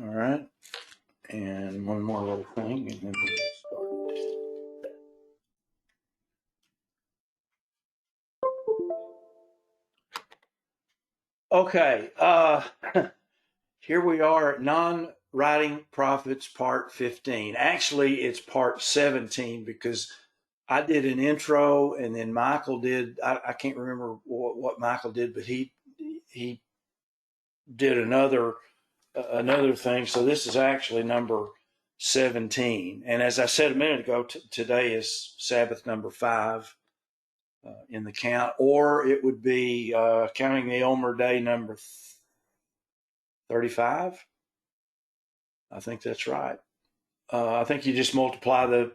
All right. And one more little thing, and then we'll get started. Okay. Here we are at Non-Writing Prophets Part 15. Actually, it's Part 17 because I did an intro and then Michael did, I can't remember what Michael did, but he did another thing. So this is actually number 17. And as I said a minute ago, today is Sabbath number 5 in the count, or it would be counting the Omer day number 35. I think that's right. I think you just multiply the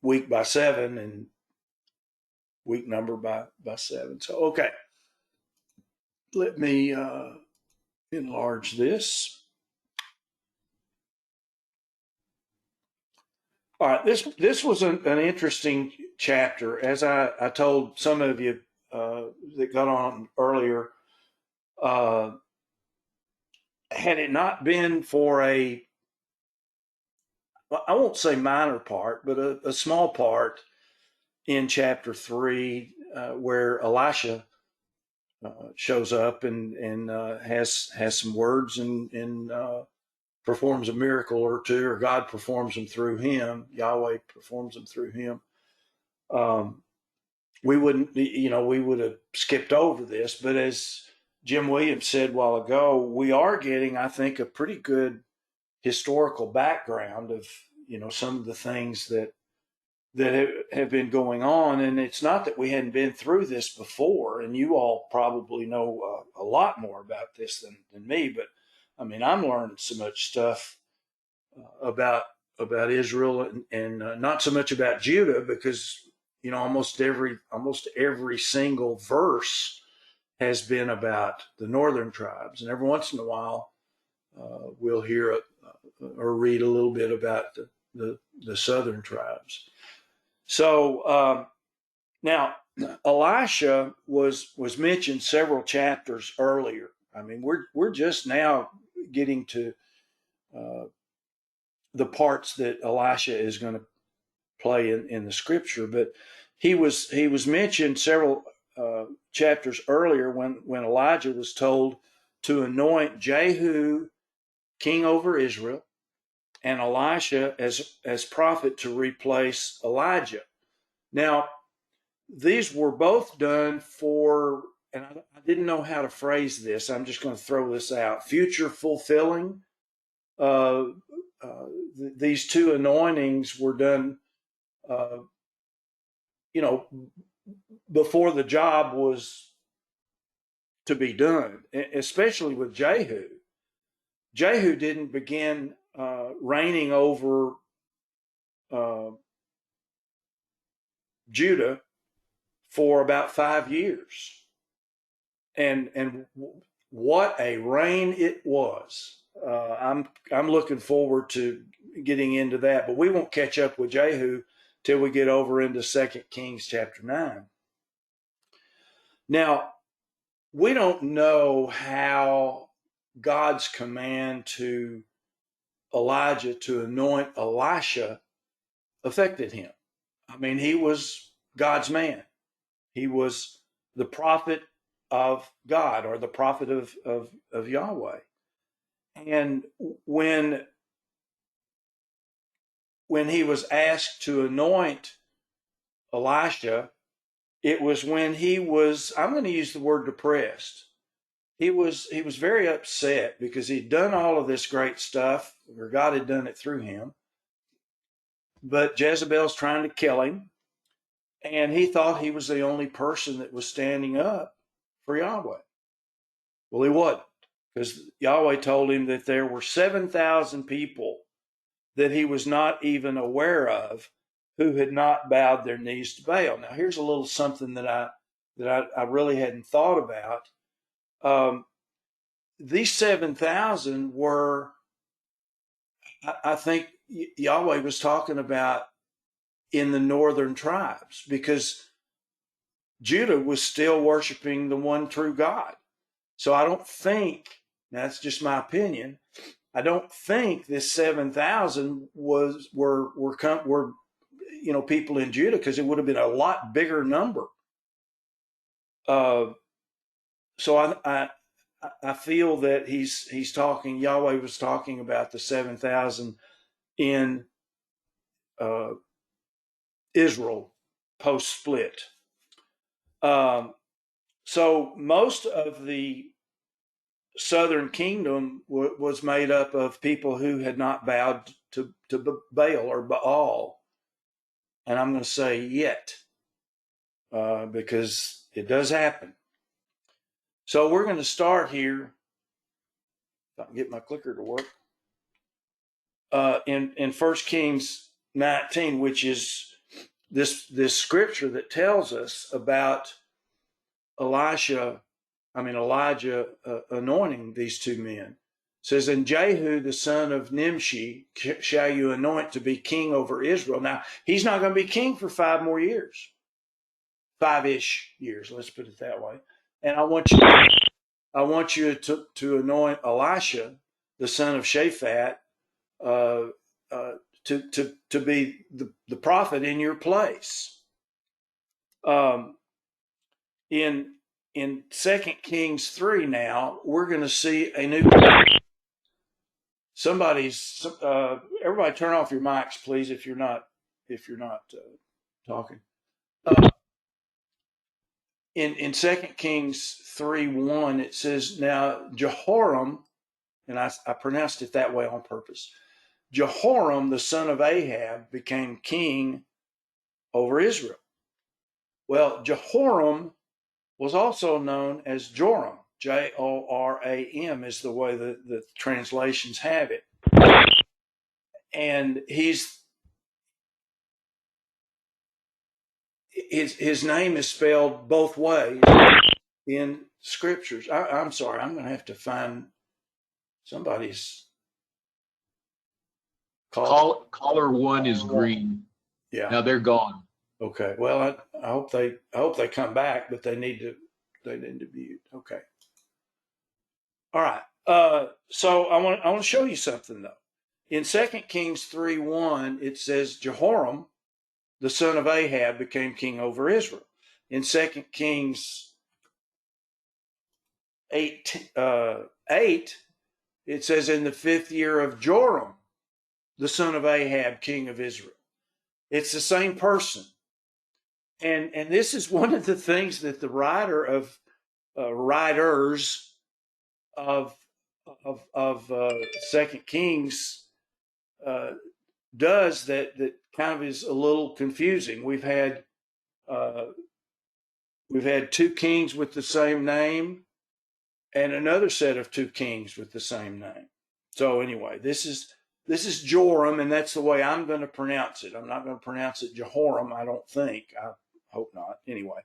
week by 7 and week number by 7. So, okay, let me enlarge this. All right, this was an interesting chapter. As I told some of you that got on earlier, had it not been for I won't say minor part, but a small part in chapter 3 where Elisha shows up and has some words and performs a miracle or two, or God performs them through him. Yahweh performs them through him. We wouldn't, we would have skipped over this, but as Jim Williams said a while ago, we are getting, I think, a pretty good historical background of, some of the things that have been going on. And it's not that we hadn't been through this before, and you all probably know a lot more about this than me, but I mean, I'm learning so much stuff about Israel and not so much about Judah, because almost every single verse has been about the northern tribes, and every once in a while we'll hear or read a little bit about the southern tribes. So now Elisha was mentioned several chapters earlier. I mean, we're just now getting to the parts that Elisha is going to play in the scripture, but he was mentioned several chapters earlier when Elijah was told to anoint Jehu king over Israel and Elisha as prophet to replace Elijah. Now, these were both done for, and I didn't know how to phrase this, I'm just going to throw this out, future fulfilling. These two anointings were done, before the job was to be done, especially with Jehu. Jehu didn't begin reigning over Judah for about 5 years. And what a reign it was. I'm looking forward to getting into that, but we won't catch up with Jehu till we get over into 2 Kings chapter 9. Now, we don't know how God's command to Elijah to anoint Elisha affected him. I mean, he was God's man. He was the prophet of God, or the prophet of Yahweh. And when he was asked to anoint Elisha, it was when he was, I'm going to use the word depressed. He was very upset because he'd done all of this great stuff, or God had done it through him. But Jezebel's trying to kill him, and he thought he was the only person that was standing up for Yahweh. Well, he wasn't, because Yahweh told him that there were 7,000 people that he was not even aware of who had not bowed their knees to Baal. Now, here's a little something that I really hadn't thought about. These 7,000 were, I think Yahweh was talking about in the northern tribes, because Judah was still worshiping the one true God. So I don't think, that's just my opinion, I don't think this 7,000 were people in Judah, because it would have been a lot bigger number. So I feel that he's talking. Yahweh was talking about the 7,000 in Israel post split. So most of the southern kingdom was made up of people who had not bowed to Baal or Baal, and I'm going to say yet, because it does happen. So we're going to start here. If I can get my clicker to work. In 1 Kings 19, which is this scripture that tells us about Elijah anointing these two men. It says, and Jehu, the son of Nimshi, shall you anoint to be king over Israel. Now, he's not going to be king for 5 more years. 5-ish years, let's put it that way. And I want you to anoint Elisha, the son of Shaphat, to be the prophet in your place. In 2 Kings 3 now, we're going to see a new. Everybody turn off your mics, please, if you're not talking. In 2 Kings 3:1, it says, now Jehoram, and I pronounced it that way on purpose. Jehoram, the son of Ahab, became king over Israel. Well, Jehoram was also known as Joram. Joram is the way the translations have it. And his name is spelled both ways in scriptures. I'm sorry, I'm going to have to find somebody's call. Caller 1 is green. Yeah. Now they're gone. Okay. Well, I hope they come back, but they need to mute. Okay. All right. So I want to show you something though. In 2 Kings 3:1, it says Jehoram, the son of Ahab, became king over Israel. In 2 Kings 8, it says, in the 5th year of Joram, the son of Ahab, king of Israel. It's the same person. And this is one of the things that the writers of 2 Kings does that kind of is a little confusing. We've had 2 kings with the same name and another set of 2 kings with the same name. So anyway, this is Joram, and that's the way I'm going to pronounce it. I'm not going to pronounce it Jehoram, I don't think. I hope not. Anyway.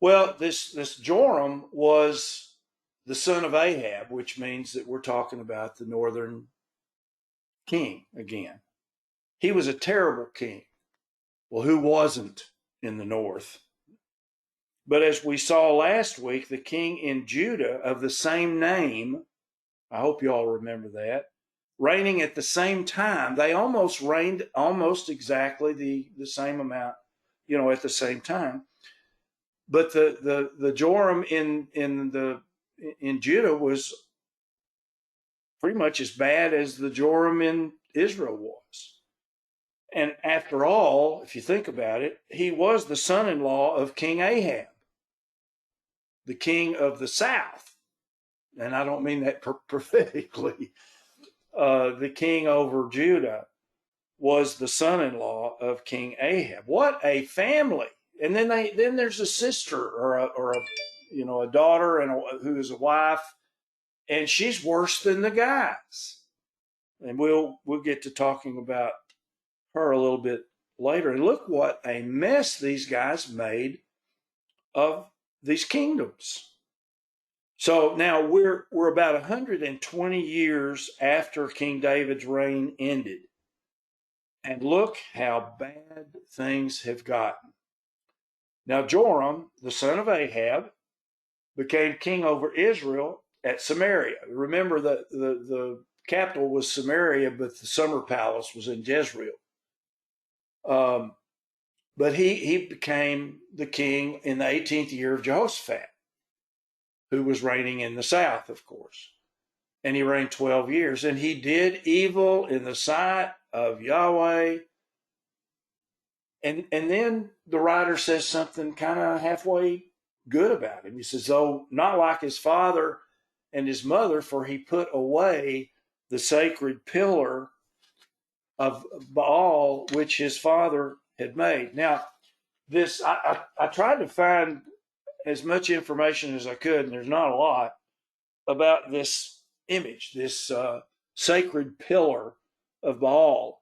Well, this Joram was the son of Ahab, which means that we're talking about the northern king again. He was a terrible king. Well, who wasn't in the north? But as we saw last week, the king in Judah of the same name, I hope you all remember that, reigning at the same time. They almost reigned almost exactly the same amount, at the same time. But the Joram in Judah was pretty much as bad as the Joram in Israel was. And after all, if you think about it, he was the son-in-law of King Ahab, the king of the south. And I don't mean that prophetically. The king over Judah was the son-in-law of King Ahab. What a family! And then there's a sister or a daughter who is a wife, and she's worse than the guys. And we'll get to talking about her a little bit later. And look what a mess these guys made of these kingdoms. So now we're about 120 years after King David's reign ended. And look how bad things have gotten. Now Joram, the son of Ahab, became king over Israel at Samaria. Remember the capital was Samaria, but the summer palace was in Jezreel. But he became the king in the 18th year of Jehoshaphat, who was reigning in the south, of course. And he reigned 12 years. And he did evil in the sight of Yahweh. And then the writer says something kind of halfway good about him. He says, though not like his father and his mother, for he put away the sacred pillar of Baal, which his father had made. Now, this I tried to find as much information as I could, and there's not a lot about this image, this sacred pillar of Baal.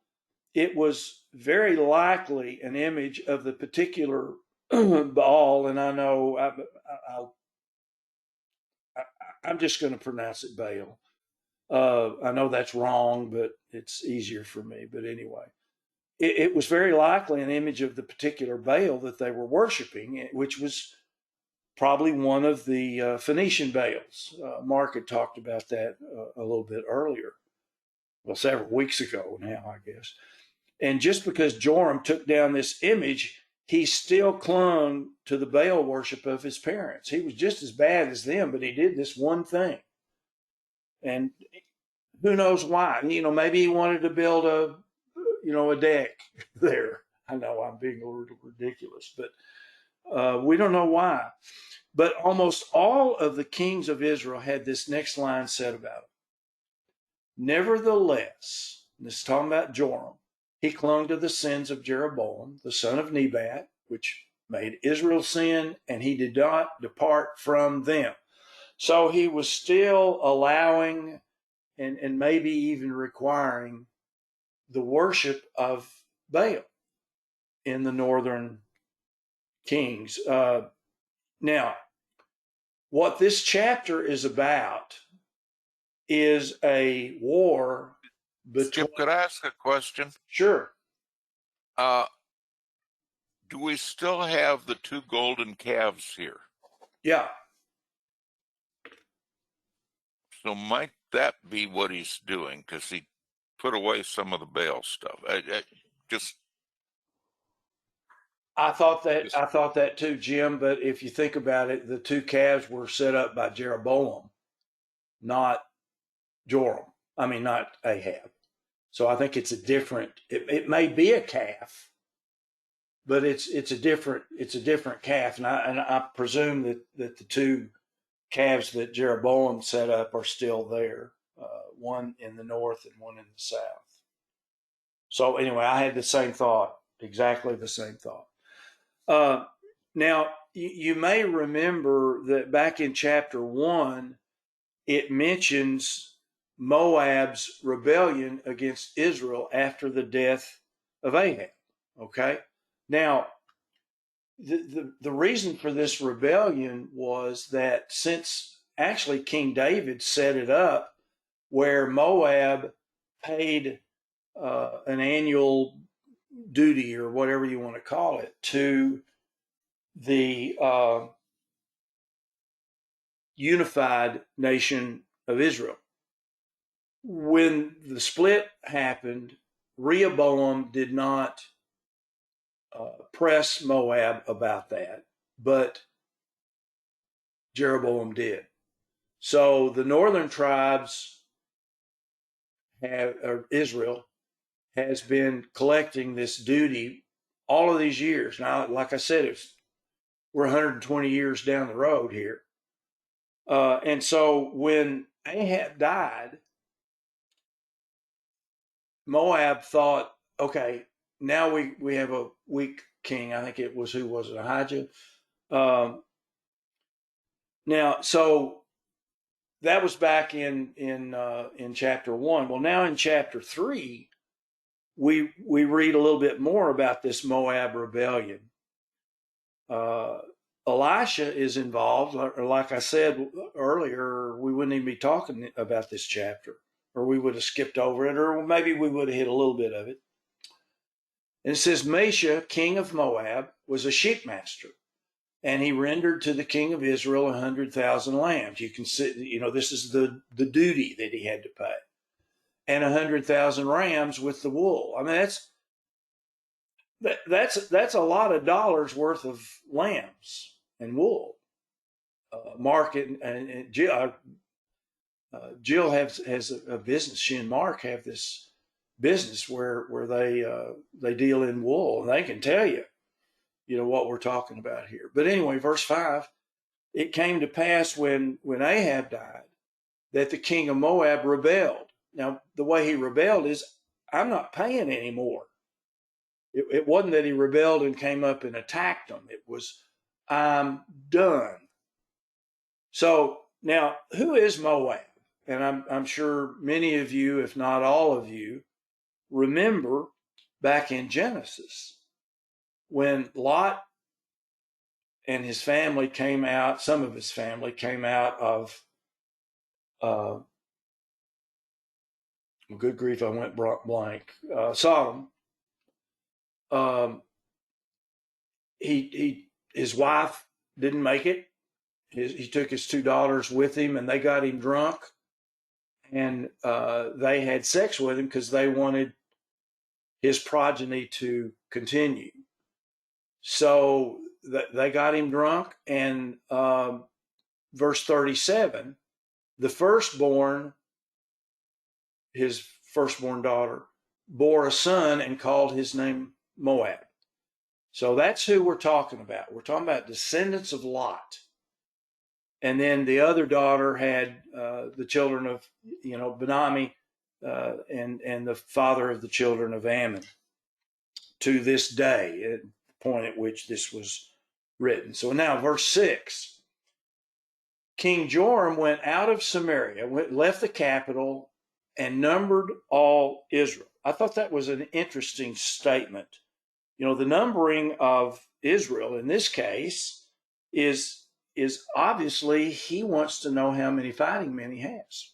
It was very likely an image of the particular Baal, and I know I'm just going to pronounce it Baal. I know that's wrong, but it's easier for me. But anyway, it was very likely an image of the particular Baal that they were worshiping, which was probably one of the Phoenician Baals. Mark had talked about that a little bit earlier. Well, several weeks ago now, I guess. And just because Joram took down this image, he still clung to the Baal worship of his parents. He was just as bad as them, but he did this one thing. And who knows why? Maybe he wanted to build a deck there. I know I'm being a little ridiculous, but we don't know why. But almost all of the kings of Israel had this next line said about them. Nevertheless, this is talking about Joram, he clung to the sins of Jeroboam, the son of Nebat, which made Israel sin, and he did not depart from them. So he was still allowing and maybe even requiring the worship of Baal in the northern kings. Now, what this chapter is about is a war between... Skip, could I ask a question? Sure. Do we still have the two golden calves here? Yeah. So might that be what he's doing? Because he put away some of the Baal stuff. I thought that too, Jim. But if you think about it, the two calves were set up by Jeroboam, not Joram. I mean, not Ahab. So I think it's a different. It may be a calf, but it's a different calf, and I presume that the two calves that Jeroboam set up are still there, one in the north and one in the south. So anyway, I had the same thought, exactly the same thought. Now, you may remember that back in chapter 1, it mentions Moab's rebellion against Israel after the death of Ahab. Okay? Now, the reason for this rebellion was that since actually King David set it up where Moab paid an annual duty or whatever you want to call it to the unified nation of Israel. When the split happened, Rehoboam did not press Moab about that, but Jeroboam did. So the northern tribes Israel has been collecting this duty all of these years. Now, like I said, we're 120 years down the road here. And so when Ahab died, Moab thought, okay, now we have a weak king. I think it was, who was it, Ahijah? Now, so that was back in chapter 1. Well, now in chapter 3, we read a little bit more about this Moab rebellion. Elisha is involved. Like I said earlier, we wouldn't even be talking about this chapter, or we would have skipped over it, or maybe we would have hit a little bit of it. And it says, Mesha, king of Moab, was a sheep master, and he rendered to the king of Israel 100,000 lambs. You can see, this is the duty that he had to pay. and 100,000 rams with the wool. I mean, that's a lot of dollars worth of lambs and wool. Mark and Jill has a business. She and Mark have this business where they deal in wool, and they can tell you, what we're talking about here. But anyway, verse 5, it came to pass when Ahab died that the king of Moab rebelled. Now, the way he rebelled is, I'm not paying anymore. It wasn't that he rebelled and came up and attacked them. It was, I'm done. So now, who is Moab? And I'm sure many of you, if not all of you, remember back in Genesis when Lot and his family came out, some of his family came out of, good grief, I went blank, Sodom. His wife didn't make it. He took his two daughters with him, and they got him drunk, and they had sex with him because they wanted his progeny to continue. So they got him drunk, and verse 37, the firstborn, his firstborn daughter, bore a son and called his name Moab. So that's who we're talking about. We're talking about descendants of Lot. And then the other daughter had the children of, Benami, and the father of the children of Ammon to this day, at the point at which this was written. So now verse 6, King Joram went out of Samaria, left the capital, and numbered all Israel. I thought that was an interesting statement. The numbering of Israel in this case is obviously he wants to know how many fighting men he has.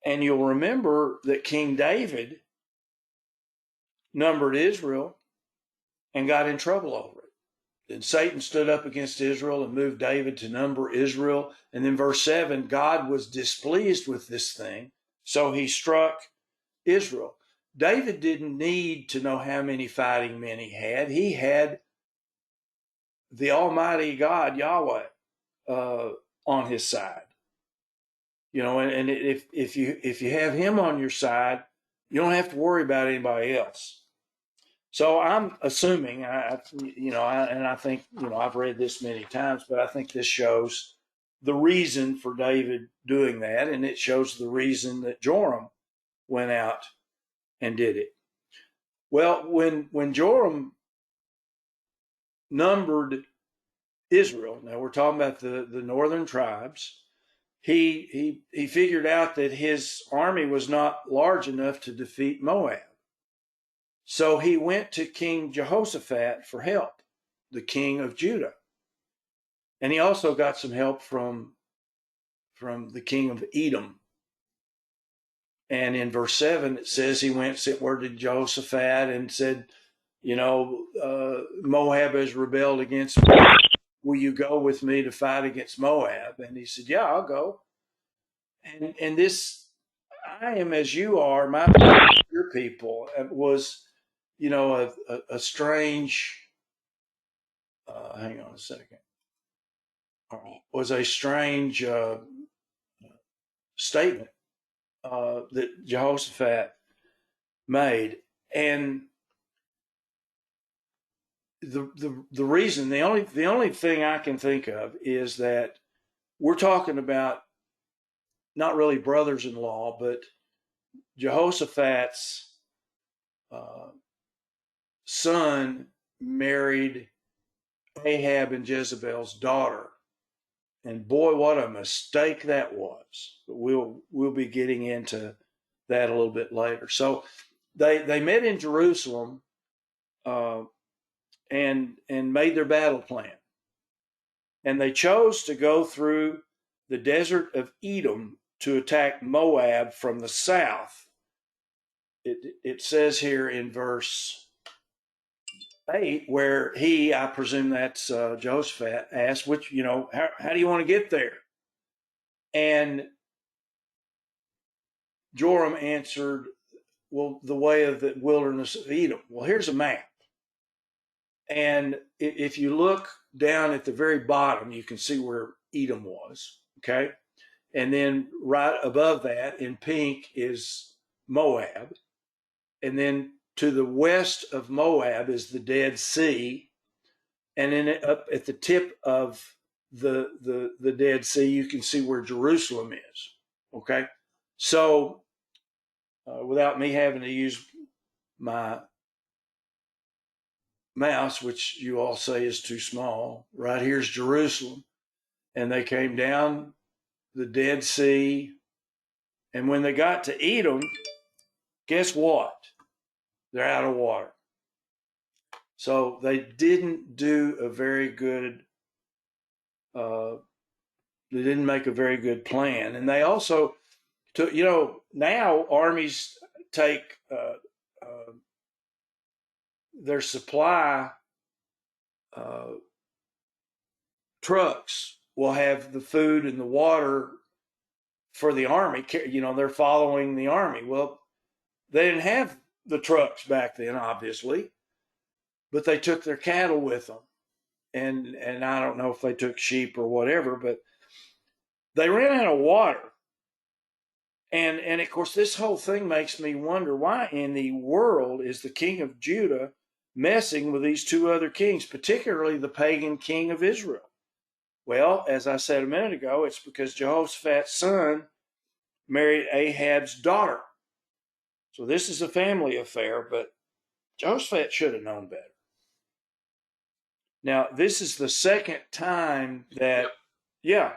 And you'll remember that King David numbered Israel and got in trouble over it. Then Satan stood up against Israel and moved David to number Israel. And then verse 7, God was displeased with this thing, so he struck Israel. David didn't need to know how many fighting men he had. He had the Almighty God, Yahweh, on his side. And if you have him on your side, you don't have to worry about anybody else. So I'm assuming, and I think, I've read this many times, but I think this shows the reason for David doing that, and it shows the reason that Joram went out and did it. Well, when Joram numbered Israel, now we're talking about the northern tribes, he figured out that his army was not large enough to defeat Moab. So he went to King Jehoshaphat for help, the king of Judah. And he also got some help from the king of Edom. And in verse 7, it says he went, sent word to Jehoshaphat and said, Moab has rebelled against me. Will you go with me to fight against Moab? And he said, yeah, I'll go. And this, I am as you are, my people, your people, was, a strange, hang on a second, was a strange statement that Jehoshaphat made. And the reason, the only thing I can think of is that we're talking about not really brothers-in-law, but Jehoshaphat's son married Ahab and Jezebel's daughter. And boy, what a mistake that was. But we'll be getting into that a little bit later. So they met in Jerusalem and made their battle plan. And they chose to go through the desert of Edom to attack Moab from the south. It says here in verse 8, where I presume that's Jehoshaphat, asked, how do you want to get there? And Joram answered, well, the way of the wilderness of Edom. Well, here's a map. And if you look down at the very bottom, you can see where Edom was. Okay. And then right above that in pink is Moab. And then to the west of Moab is the Dead Sea. And then up at the tip of the Dead Sea, you can see where Jerusalem is. Okay. So without me having to use my mouse, which you all say is too small, right here's Jerusalem. And they came down the Dead Sea. And when they got to Edom, guess what? They're out of water. So they didn't do a very good, they didn't make a very good plan. And they also took, now armies take their supply trucks will have the food and the water for the army. They're following the army. Well, they didn't have the trucks back then, obviously, but they took their cattle with them. And I don't know if they took sheep or whatever, but they ran out of water. And of course, this whole thing makes me wonder, why in the world is the king of Judah messing with these two other kings, particularly the pagan king of Israel? Well, as I said a minute ago, it's because Jehoshaphat's son married Ahab's daughter. So this is a family affair, but Jehoshaphat should have known better. Now, this is the second time that, Yep. Yeah.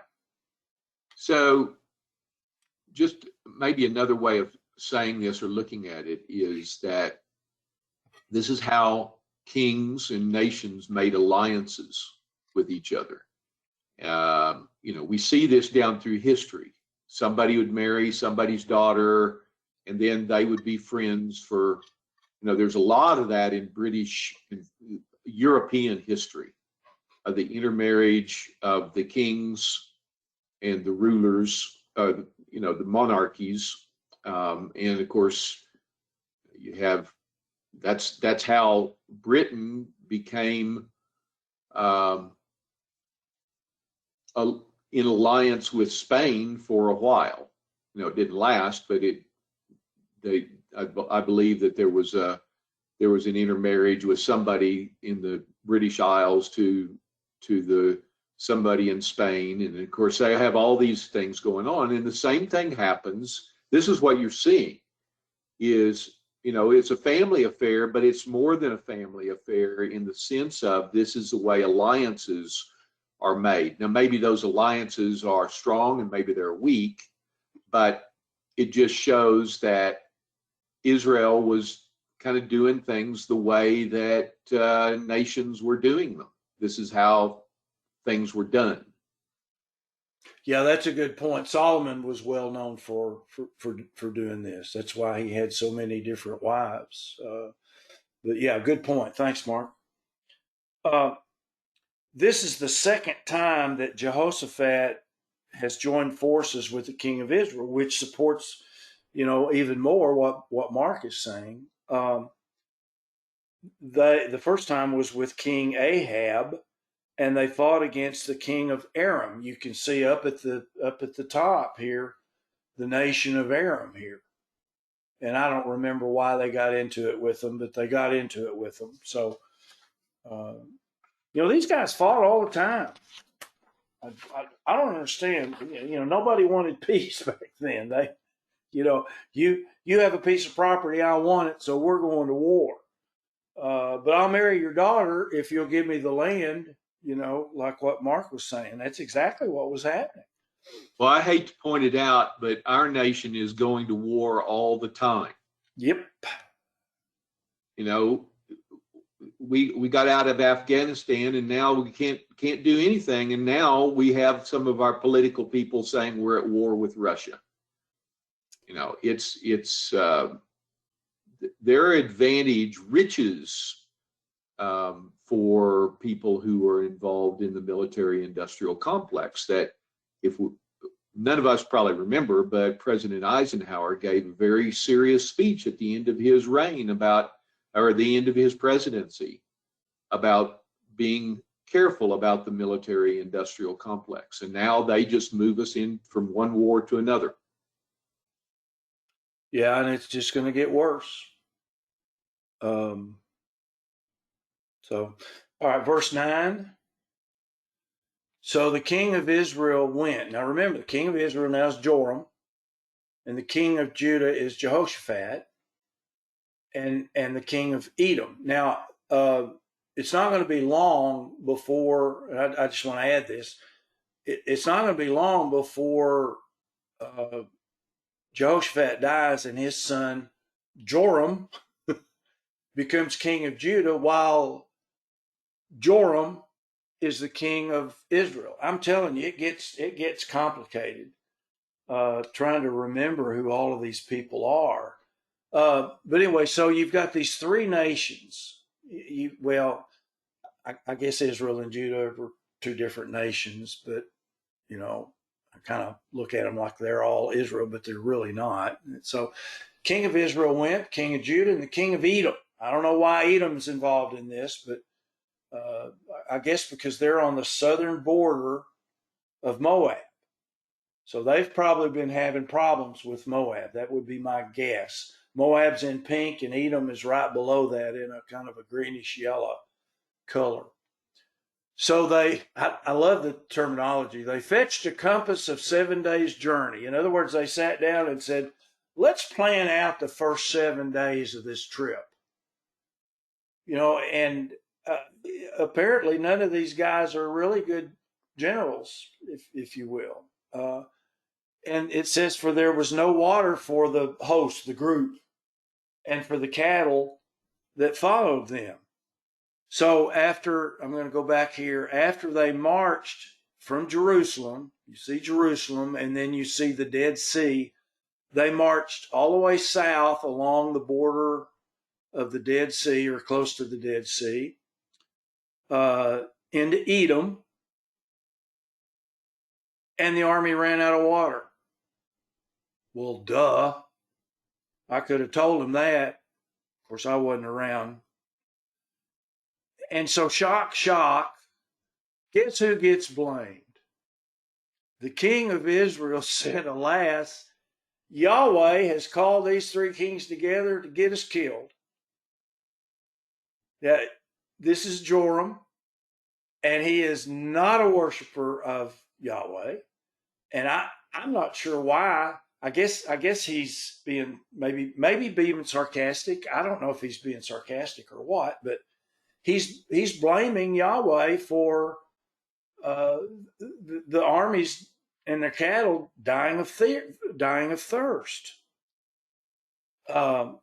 So just maybe another way of saying this or looking at it is that this is how kings and nations made alliances with each other. We see this down through history. Somebody would marry somebody's daughter, and then they would be friends for, there's a lot of that in British and European history, of the intermarriage of the kings and the rulers, the monarchies. And of course, you have, that's how Britain became in alliance with Spain for a while. It didn't last, but I believe that there was an intermarriage with somebody in the British Isles to somebody in Spain. And of course, they have all these things going on. And the same thing happens. This is what you're seeing is, it's a family affair, but it's more than a family affair in the sense of this is the way alliances are made. Now, maybe those alliances are strong and maybe they're weak, but it just shows that Israel was kind of doing things the way that nations were doing them. This is how things were done. Yeah, that's a good point. Solomon was well known for doing this. That's why he had so many different wives. But yeah, good point. Thanks, Mark. This is the second time that Jehoshaphat has joined forces with the king of Israel, which supports, even more what Mark is saying. The first time was with King Ahab, and they fought against the king of Aram. You can see up at the top here, the nation of Aram here. And I don't remember why they got into it with them, but they got into it with them. So, these guys fought all the time. I don't understand. Nobody wanted peace back then. You have a piece of property, I want it, so we're going to war. But I'll marry your daughter if you'll give me the land, like what Mark was saying. That's exactly what was happening. Well, I hate to point it out, but our nation is going to war all the time. Yep. We got out of Afghanistan, and now we can't do anything. And now we have some of our political people saying we're at war with Russia. It's their advantage riches for people who are involved in the military-industrial complex. That if none of us probably remember, but President Eisenhower gave a very serious speech at the end of his reign or the end of his presidency, about being careful about the military industrial complex. And now they just move us in from one war to another. Yeah, and it's just going to get worse. So, all right, verse 9. So the king of Israel went. Now remember, the king of Israel now is Joram, and the king of Judah is Jehoshaphat, and the king of Edom. Now, it's not going to be long before, I just want to add this, it's not going to be long before Jehoshaphat dies and his son Joram becomes king of Judah, while Joram is the king of Israel. I'm telling you, it gets complicated trying to remember who all of these people are. But anyway, so you've got these three nations. I guess Israel and Judah were two different nations, but I kind of look at them like they're all Israel, but they're really not. And so, king of Israel went, king of Judah, and the king of Edom. I don't know why Edom's involved in this, but I guess because they're on the southern border of Moab. So they've probably been having problems with Moab. That would be my guess. Moab's in pink, and Edom is right below that in a kind of a greenish yellow color. So I love the terminology. They fetched a compass of 7 days' journey. In other words, they sat down and said, let's plan out the first 7 days of this trip. And apparently none of these guys are really good generals, if you will. And it says, for there was no water for the host, the group, and for the cattle that followed them. So I'm going to go back here, after they marched from Jerusalem, you see Jerusalem, and then you see the Dead Sea. They marched all the way south along the border of the Dead Sea, or close to the Dead Sea, into Edom, and the army ran out of water. Well, duh. I could have told them that. Of course, I wasn't around. And so, shock, shock, guess who gets blamed? The king of Israel said, alas, Yahweh has called these three kings together to get us killed. That this is Joram, and he is not a worshiper of Yahweh. And I'm not sure why. I guess he's being maybe being sarcastic. I don't know if he's being sarcastic or what, but he's blaming Yahweh for the armies and their cattle dying of thirst. But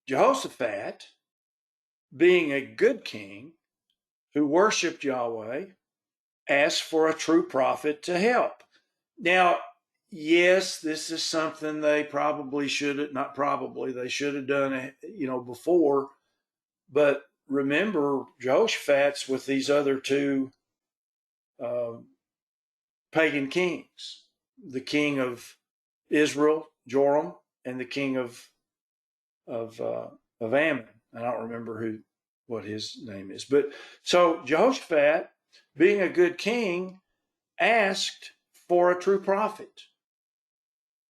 Jehoshaphat, being a good king who worshiped Yahweh, asked for a true prophet to help. Now, yes, this is something they probably should have, not probably, they should have done, before. But remember, Jehoshaphat's with these other two pagan kings, the king of Israel, Joram, and the king of Ammon. I don't remember what his name is. But so Jehoshaphat, being a good king, asked for a true prophet,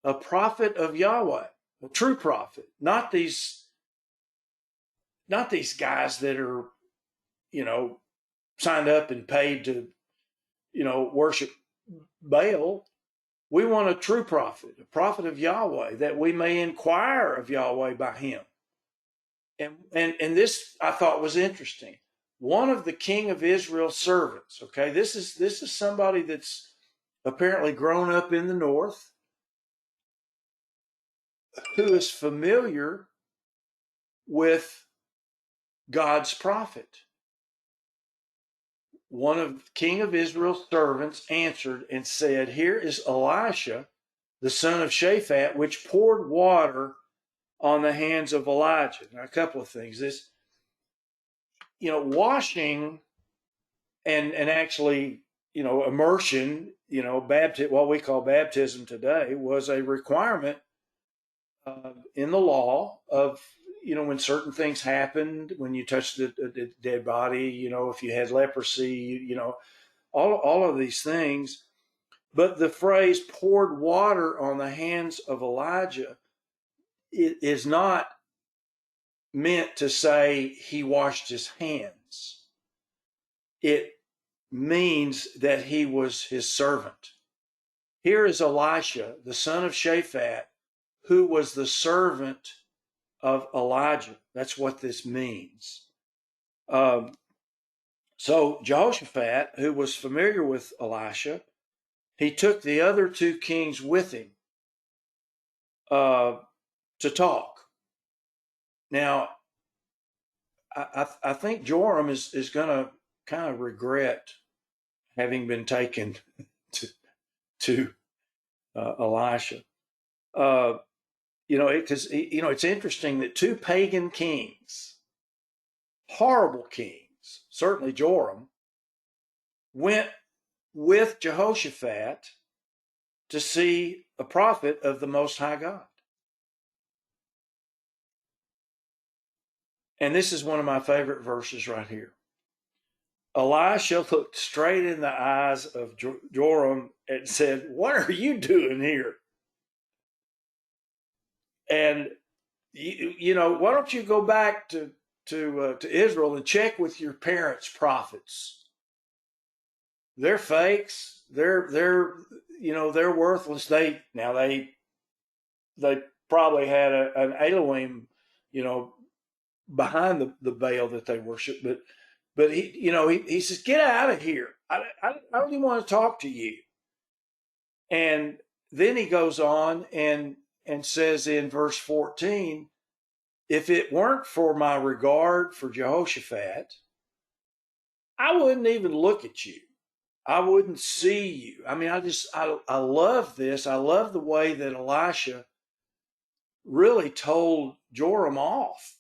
a prophet of Yahweh, a true prophet, not these guys that are, signed up and paid to, worship Baal. We want a true prophet, a prophet of Yahweh, that we may inquire of Yahweh by him. And this I thought was interesting. One of the king of Israel's servants, okay, this is somebody that's apparently grown up in the north, who is familiar with God's prophet. One of King of Israel's servants answered and said, here is Elisha, the son of Shaphat, which poured water on the hands of Elijah. Now, a couple of things. This, washing and actually, immersion, what we call baptism today, was a requirement in the law of, when certain things happened, when you touched the dead body, if you had leprosy, all of these things. But the phrase poured water on the hands of Elijah, it is not meant to say he washed his hands. It means that he was his servant. Here is Elisha, the son of Shaphat, who was the servant of Elijah. That's what this means. So Jehoshaphat, who was familiar with Elisha, he took the other two kings with him to talk. Now, I think Joram is going to kind of regret having been taken to Elisha. Because it's interesting that two pagan kings, horrible kings, certainly Joram, went with Jehoshaphat to see a prophet of the Most High God. And this is one of my favorite verses right here. Elisha looked straight in the eyes of Joram and said, "What are you doing here?" And why don't you go back to Israel and check with your parents' prophets? They're fakes. They're worthless. They probably had an Elohim, behind the Baal that they worship, but he says, "Get out of here. I don't even want to talk to you." And then he goes on and says in verse 14, "If it weren't for my regard for Jehoshaphat, I wouldn't even look at you. I wouldn't see you." I mean, I love this. I love the way that Elisha really told Joram off.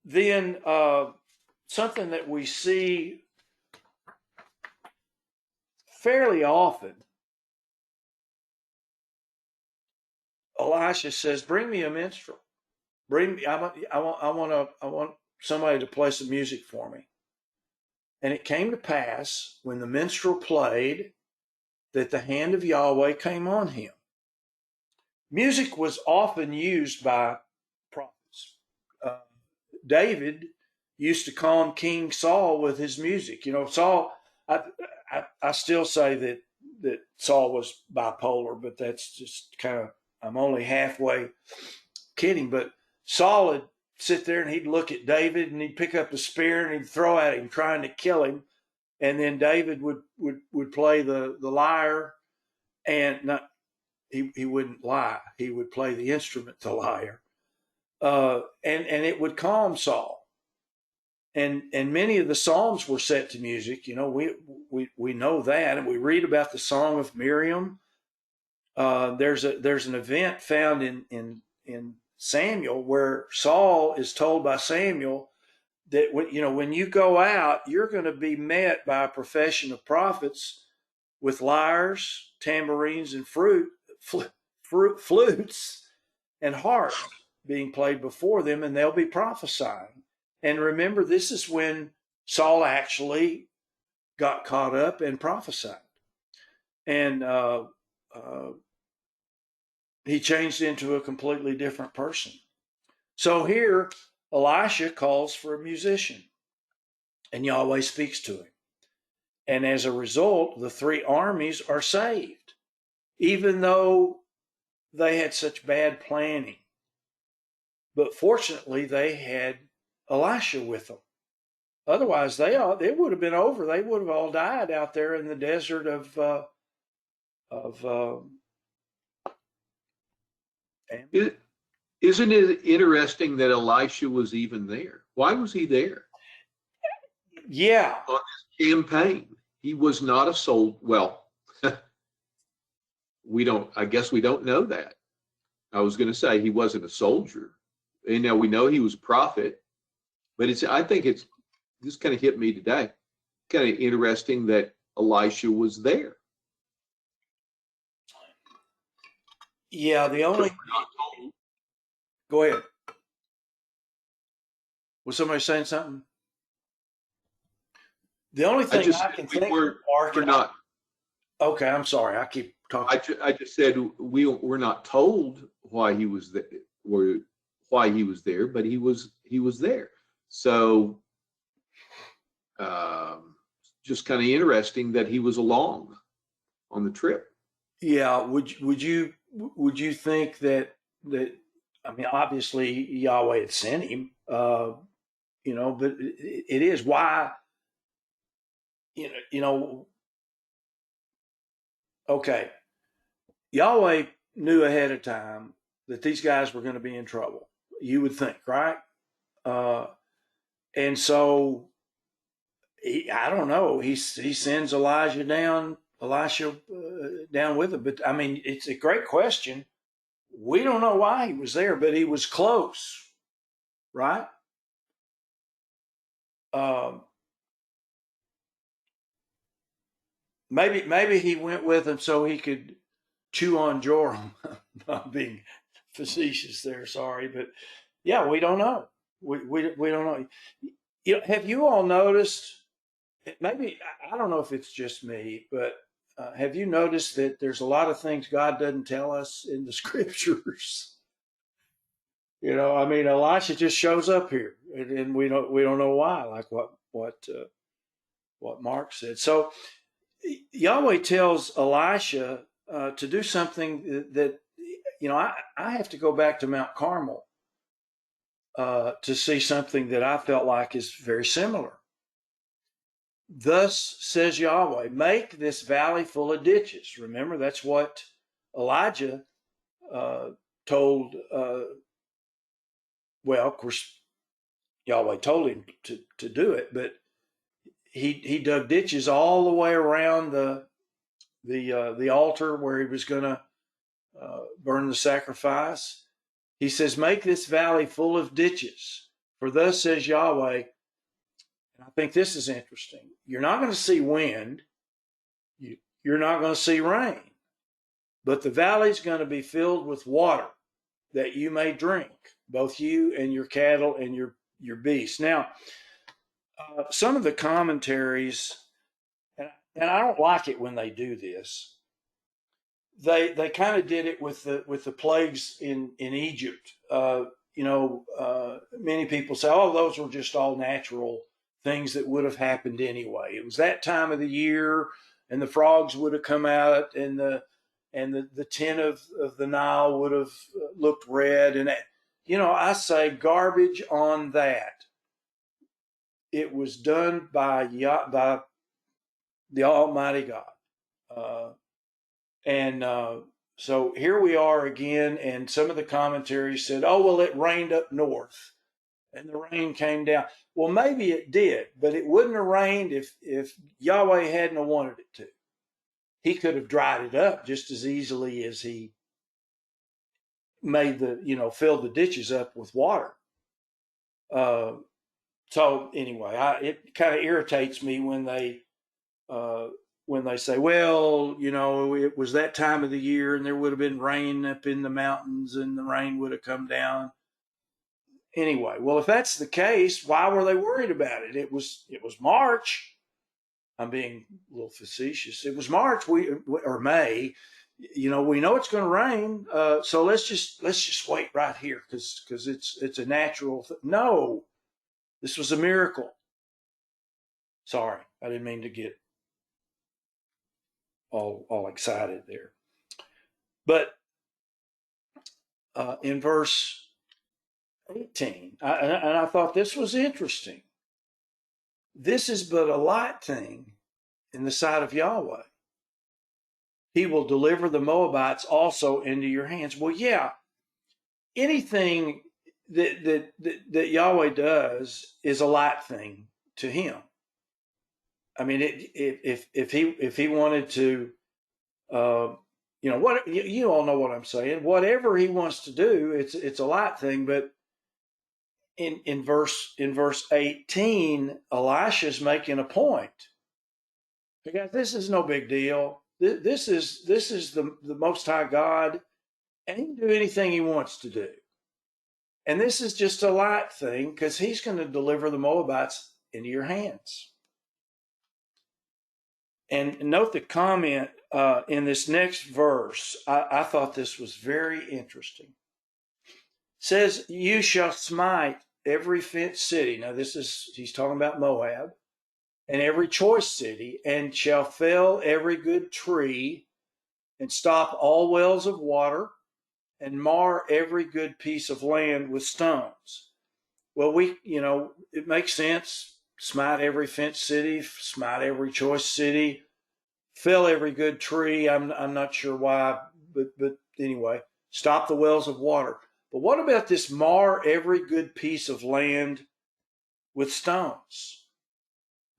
Then something that we see fairly often, Elisha says, "Bring me a minstrel. Bring me. I want somebody to play some music for me." And it came to pass when the minstrel played that the hand of Yahweh came on him. Music was often used by prophets. David used to calm King Saul with his music. Saul, I still say that Saul was bipolar, but that's just kind of, I'm only halfway kidding. But Saul would sit there and he'd look at David and he'd pick up a spear and he'd throw at him trying to kill him. And then David would play the lyre, and he wouldn't lie. He would play the instrument, the lyre. And it would calm Saul. And many of the Psalms were set to music. We know that, and we read about the Song of Miriam. There's an event found in Samuel where Saul is told by Samuel that when you go out, you're going to be met by a profession of prophets with lyres, tambourines, and flutes and harps being played before them, and they'll be prophesying. And remember, this is when Saul actually got caught up and prophesied. And he changed into a completely different person. So here, Elisha calls for a musician, and Yahweh speaks to him. And as a result, the three armies are saved, even though they had such bad planning. But fortunately, they had Elisha with them. Otherwise, it would have been over. They would have all died out there in the desert of Isn't it interesting that Elisha was even there? Why was he there? Yeah. On this campaign. He was not a soldier. Well, I guess we don't know that. I was going to say he wasn't a soldier. We know he was a prophet, but I think this kind of hit me today. kind of interesting that Elisha was there. Yeah, the only go ahead. Was somebody saying something? The only I thing just I said can we think were, of, Mark, we're not. okay, I'm sorry. I keep talking. I just said we're not told why he was there, or why he was there, but he was there. So just kind of interesting that he was along on the trip. Yeah, would you think that I mean, obviously Yahweh had sent him, but it is why you know okay, Yahweh knew ahead of time that these guys were going to be in trouble. You would think, right? Uh, and so I don't know. He sends Elisha down with him. But I mean, it's a great question. We don't know why he was there, but he was close, right? Um, maybe he went with him so he could chew on Joram. I'm being facetious there, sorry, but yeah, we don't know. We don't know. Have you all noticed? Maybe I don't know if it's just me, but have you noticed that there's a lot of things God doesn't tell us in the scriptures? I mean, Elisha just shows up here, and we don't know why, like what Mark said. So Yahweh tells Elisha to do something that I have to go back to Mount Carmel to see something that I felt like is very similar. Thus says Yahweh, make this valley full of ditches. Remember, that's what Elijah told. Well, of course, Yahweh told him to do it, but he dug ditches all the way around the altar where he was going to burn the sacrifice. He says, make this valley full of ditches. For thus says Yahweh, and I think this is interesting. You're not going to see wind. You're not going to see rain. But the valley's going to be filled with water that you may drink, both you and your cattle and your beasts. Now, some of the commentaries, and I don't like it when they do this. They kind of did it with the plagues in Egypt. Many people say, "Oh, those were just all natural things that would have happened anyway." It was that time of the year, and the frogs would have come out, and the tin of the Nile would have looked red, and I say garbage on that. It was done by the Almighty God. So here we are again, and some of the commentaries said, "Oh, well, it rained up north, and the rain came down." Well, maybe it did, but it wouldn't have rained if Yahweh hadn't wanted it to. He could have dried it up just as easily as he made filled the ditches up with water. So anyway, it kind of irritates me when they say, well, it was that time of the year and there would have been rain up in the mountains and the rain would have come down. Anyway, well, if that's the case, why were they worried about it? It was March. I'm being a little facetious. It was March, or May. We know it's going to rain, so let's just wait right here because it's a natural thing. No, this was a miracle. Sorry, I didn't mean to get all excited there. But in verse 18, and I thought this was interesting. This is but a light thing in the sight of Yahweh. He will deliver the Moabites also into your hands. Well, yeah, anything that Yahweh does is a light thing to him. I mean, if he wanted to, what you all know what I'm saying. Whatever he wants to do, it's a light thing. But in verse 18, Elisha's making a point. Hey guys, this is no big deal. This is the Most High God, and he can do anything he wants to do. And this is just a light thing because he's going to deliver the Moabites into your hands. And note the comment in this next verse. I thought this was very interesting. It says, "You shall smite every fenced city." Now, he's talking about Moab, "and every choice city, and shall fell every good tree, and stop all wells of water, and mar every good piece of land with stones." Well, it makes sense. Smite every fenced city, smite every choice city, fell every good tree. I'm not sure why, but anyway, stop the wells of water. But what about this mar every good piece of land with stones?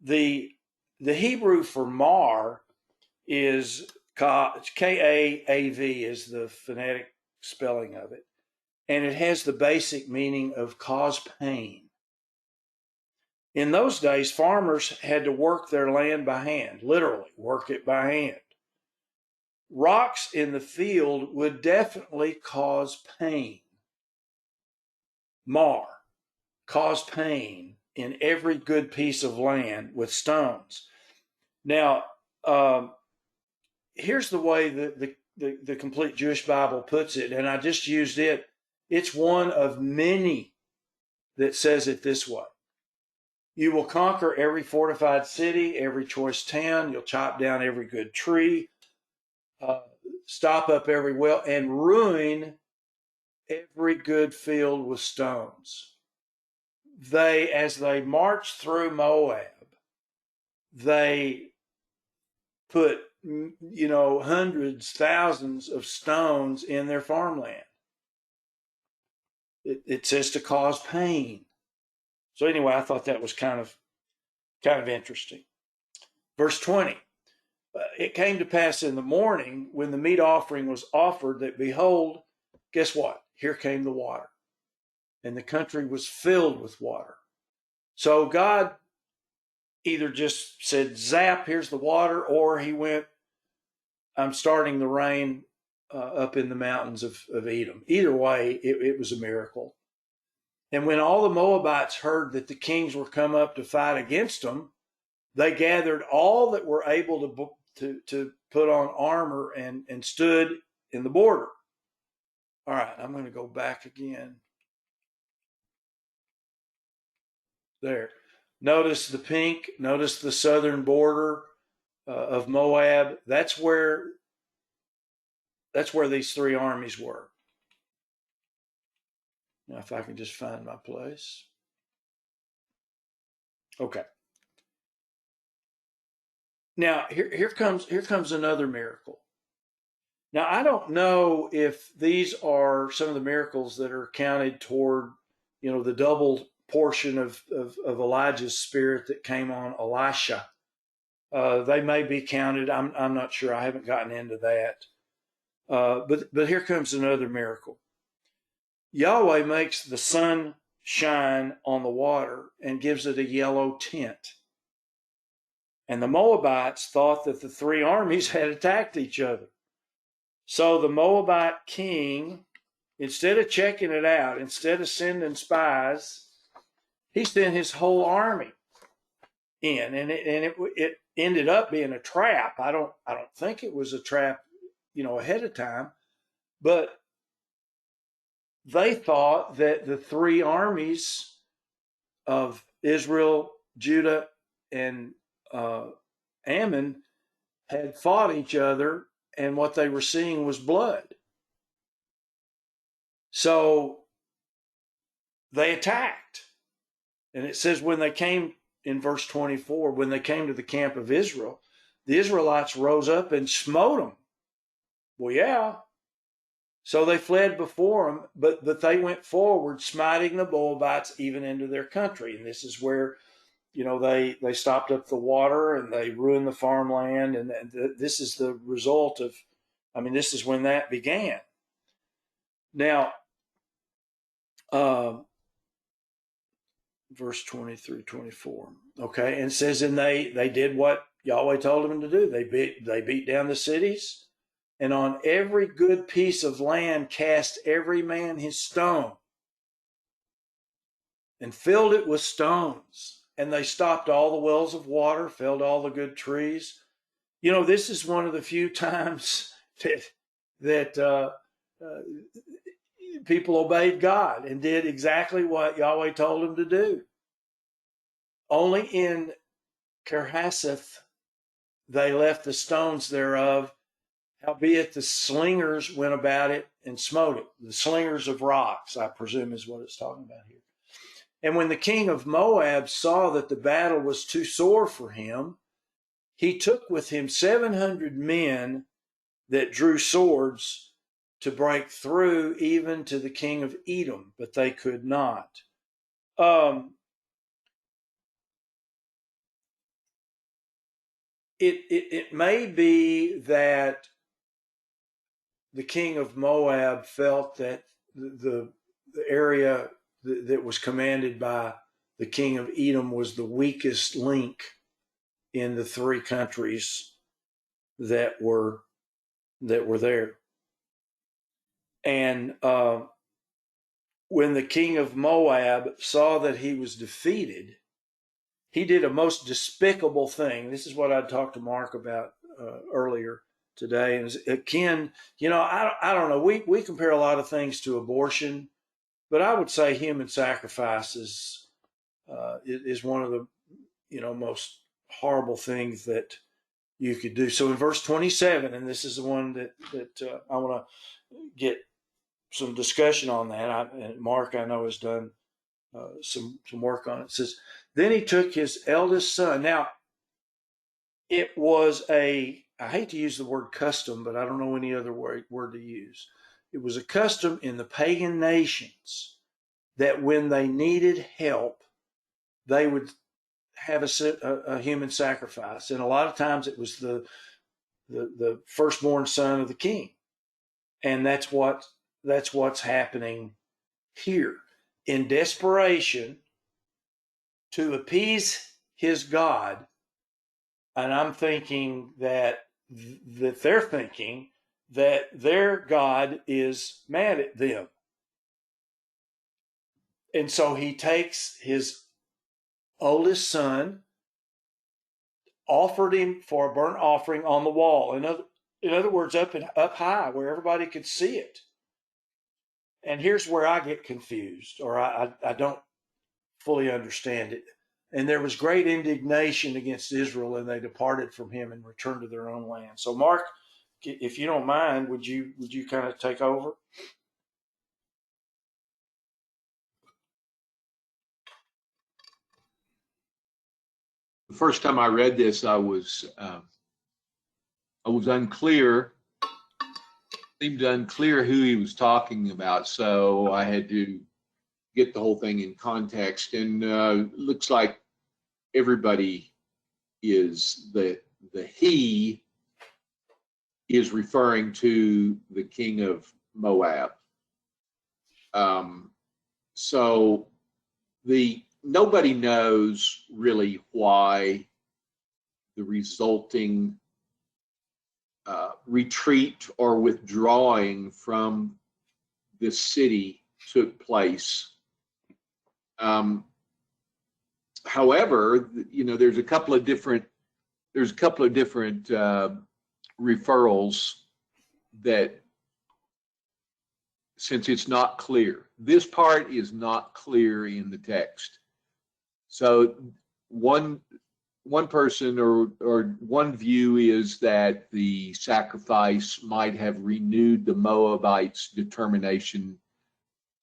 The Hebrew for mar is Kaav is the phonetic spelling of it, and it has the basic meaning of cause pain. In those days, farmers had to work their land by hand, literally work it by hand. Rocks in the field would definitely cause pain. Mar, cause pain in every good piece of land with stones. Now, here's the way the complete Jewish Bible puts it, and I just used it. It's one of many that says it this way. You will conquer every fortified city, every choice town. You'll chop down every good tree, stop up every well, and ruin every good field with stones. As they marched through Moab, they put, hundreds, thousands of stones in their farmland. It says to cause pain. So anyway, I thought that was kind of interesting. Verse 20. It came to pass in the morning when the meat offering was offered that, behold, guess what? Here came the water. And the country was filled with water. So God either just said, zap, here's the water, or he went, I'm starting the rain up in the mountains of Edom. Either way, it was a miracle. And when all the Moabites heard that the kings were come up to fight against them, they gathered all that were able to put on armor and stood in the border. All right, I'm going to go back again. There. Notice the pink. Notice the southern border of Moab. That's where these three armies were. Now, if I can just find my place. Okay. Now, here comes another miracle. Now, I don't know if these are some of the miracles that are counted toward, the double portion of Elijah's spirit that came on Elisha. They may be counted. I'm not sure. I haven't gotten into that. But here comes another miracle. Yahweh makes the sun shine on the water and gives it a yellow tint. And the Moabites thought that the three armies had attacked each other. So the Moabite king, instead of checking it out, instead of sending spies, he sent his whole army in, and it ended up being a trap. I don't think it was a trap, ahead of time, but they thought that the three armies of Israel, Judah, and Ammon had fought each other, and what they were seeing was blood. So they attacked. And it says when they came, in verse 24, when they came to the camp of Israel, the Israelites rose up and smote them. Well, yeah. So they fled before them, but they went forward, smiting the Moabites even into their country. And this is where, they stopped up the water and they ruined the farmland. And this is the result of, this is when that began. Now, verse 20 through 24. Okay. And it says, and they did what Yahweh told them to do. They beat down the cities, and on every good piece of land cast every man his stone, and filled it with stones. And they stopped all the wells of water, felled all the good trees. You know, this is one of the few times that people obeyed God and did exactly what Yahweh told them to do. Only in Kerhasseth they left the stones thereof, howbeit the slingers went about it and smote it. The slingers of rocks, I presume, is what it's talking about here. And when the king of Moab saw that the battle was too sore for him, he took with him 700 men that drew swords to break through even to the king of Edom, but they could not. It may be that the king of Moab felt that the area that was commanded by the king of Edom was the weakest link in the three countries that were there. And when the king of Moab saw that he was defeated, he did a most despicable thing. This is what I talked to Mark about earlier today. And akin, you know, I don't know. We compare a lot of things to abortion, but I would say human sacrifice is one of the, you know, most horrible things that you could do. So in verse 27, and this is the one that I want to get some discussion on that. And Mark, I know, has done some work on it. It says, then he took his eldest son. Now, it was I hate to use the word custom, but I don't know any other word to use. It was a custom in the pagan nations that when they needed help, they would have a human sacrifice. And a lot of times it was the firstborn son of the king. And that's what's happening here. In desperation to appease his God, and I'm thinking that they're thinking that their God is mad at them. And so he takes his oldest son, offered him for a burnt offering on the wall. In other words, up high where everybody could see it. And here's where I get confused, or I don't fully understand it. And there was great indignation against Israel, and they departed from him and returned to their own land. So, Mark, if you don't mind, would you kind of take over? The first time I read this, I was unclear. Seemed unclear who he was talking about, so I had to get the whole thing in context. And looks like everybody is the he is referring to the king of Moab. So nobody knows really why the resulting retreat or withdrawing from this city took place. However, you know, there's a couple of different referrals that, since it's not clear, this part is not clear in the text. So one person or one view is that the sacrifice might have renewed the Moabites' determination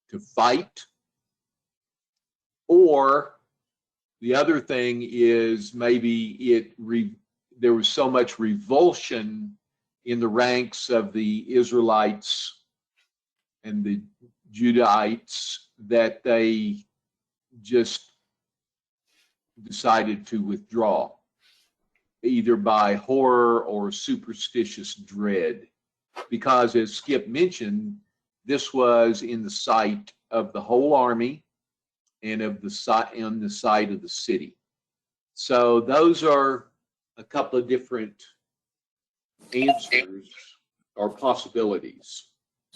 to fight, or the other thing is maybe there was so much revulsion in the ranks of the Israelites and the Judahites that they just decided to withdraw, either by horror or superstitious dread. Because, as Skip mentioned, this was in the sight of the whole army and on the side of the city. So those are a couple of different answers or possibilities.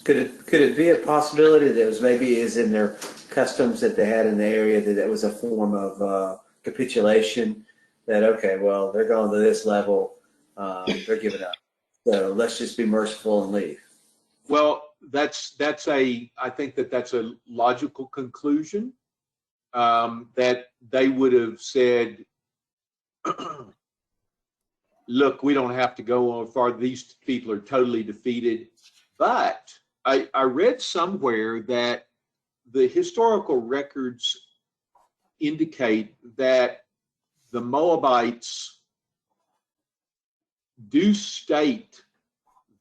Could it be a possibility that it was maybe is in their customs that they had in the area that was a form of capitulation? That okay, well they're going to this level, they're giving up. So let's just be merciful and leave. Well, I think that's a logical conclusion, that they would have said, look, we don't have to go on far. These people are totally defeated. But I read somewhere that the historical records indicate that the Moabites do state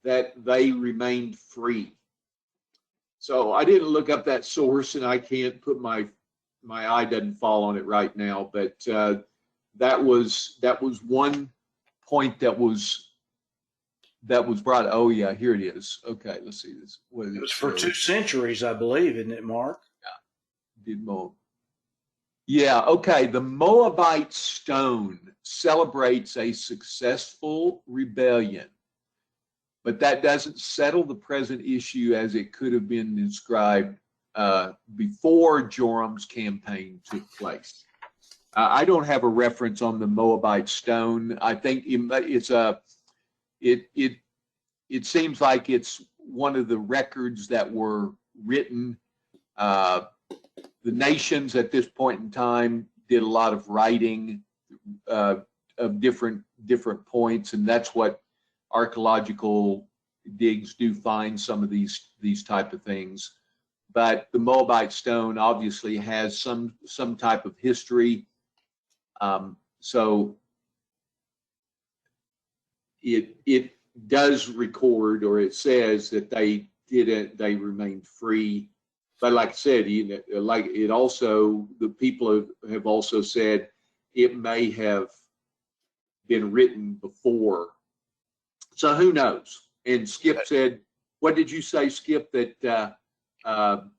that they remained free. So I didn't look up that source, and I can't put my eye doesn't fall on it right now. But that was one point that was brought. Oh yeah, here it is. Okay, let's see this. What It was for 2 centuries, I believe, isn't it, Mark? Did Moab? Yeah. Okay. The Moabite Stone celebrates a successful rebellion, but that doesn't settle the present issue as it could have been described before Joram's campaign took place. I don't have a reference on the Moabite Stone. I think it seems like it's one of the records that were written. The nations at this point in time did a lot of writing of different points, and that's what archaeological digs do find, some of these type of things. But the Moabite Stone obviously has some type of history. So it does record, or it says that they remained free. But like I said, the people have also said it may have been written before. So who knows? And Skip said, what did you say, Skip, that the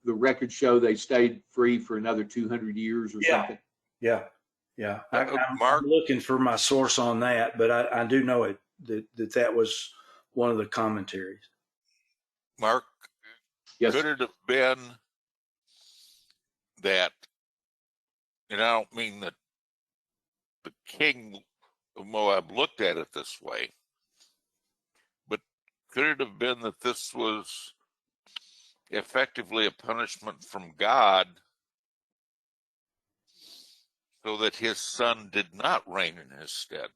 records show they stayed free for another 200 years or something? Yeah. Mark, I'm looking for my source on that, but I do know it that was one of the commentaries. Mark, Yes. could it have been that, and I don't mean that the king of Moab looked at it this way, but could it have been that this was effectively a punishment from God so that his son did not reign in his stead?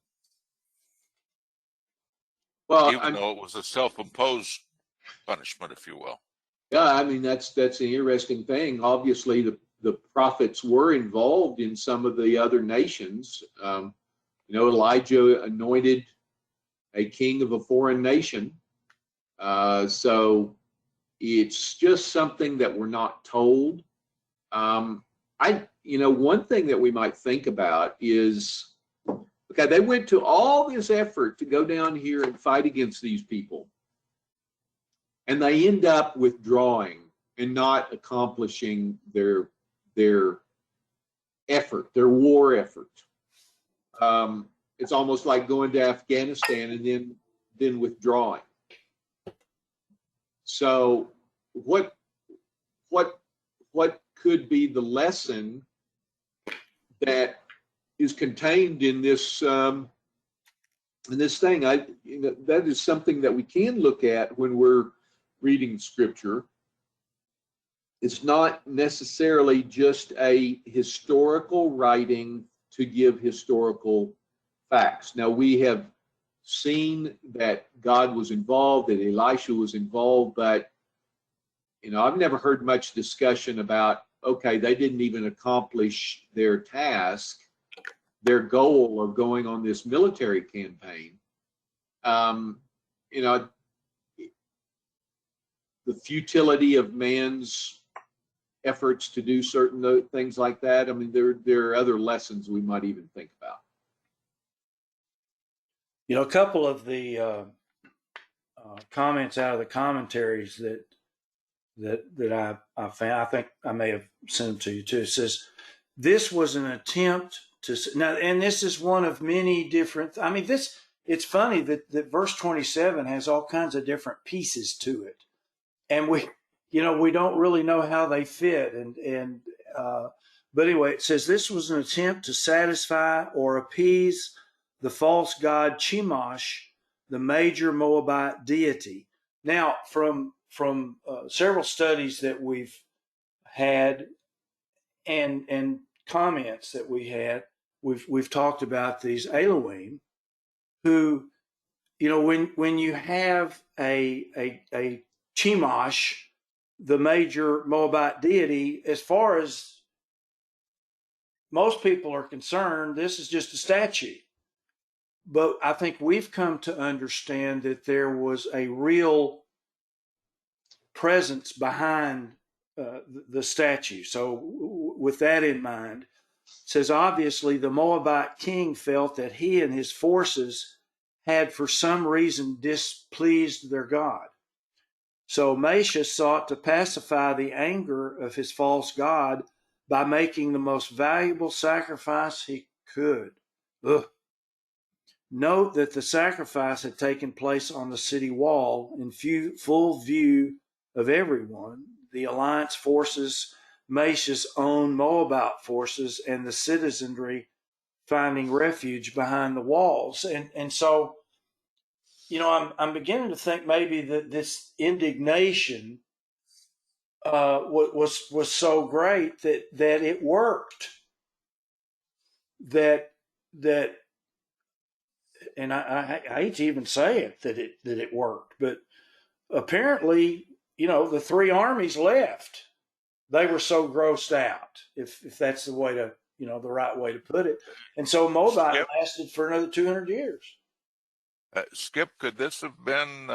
Well, even though it was a self-imposed punishment, if you will. Yeah, I mean that's an interesting thing. Obviously, the prophets were involved in some of the other nations. Elijah anointed a king of a foreign nation, so it's just something that we're not told. One thing that we might think about is, okay, they went to all this effort to go down here and fight against these people, and they end up withdrawing and not accomplishing their effort, their war effort. It's almost like going to Afghanistan and then withdrawing. So what could be the lesson that is contained in this thing? That is something that we can look at when we're reading scripture. It's not necessarily just a historical writing to give historical facts. Now, we have seen that God was involved, that Elisha was involved, but I've never heard much discussion about, okay, they didn't even accomplish their task, their goal of going on this military campaign. The futility of man's efforts to do certain things like that. I mean, there are other lessons we might even think about. A couple of the comments out of the commentaries that I found, I think I may have sent them to you too. It says, this was an attempt to now, and this is one of many different. I mean, this it's funny that verse 27 has all kinds of different pieces to it, and we don't really know how they fit. But anyway, it says this was an attempt to satisfy or appease the false god Chemosh, the major Moabite deity. Now, from several studies that we've had and comments that we had, we've talked about these Elohim, who, when you have a Chemosh, the major Moabite deity, as far as most people are concerned, this is just a statue. But I think we've come to understand that there was a real presence behind the statue. So, with that in mind, it says obviously the Moabite king felt that he and his forces had for some reason displeased their God. So Mesha sought to pacify the anger of his false god by making the most valuable sacrifice he could. Ugh. Note that the sacrifice had taken place on the city wall in full view of everyone, the alliance forces, Mesha's own Moabite forces, and the citizenry finding refuge behind the walls. And so, I'm beginning to think maybe that this indignation was so great that it worked. That and I hate to even say it that it worked, but apparently, the three armies left. They were so grossed out, if that's the way to, the right way to put it. And so Moabite Skip, lasted for another 200 years. Skip, could this have been,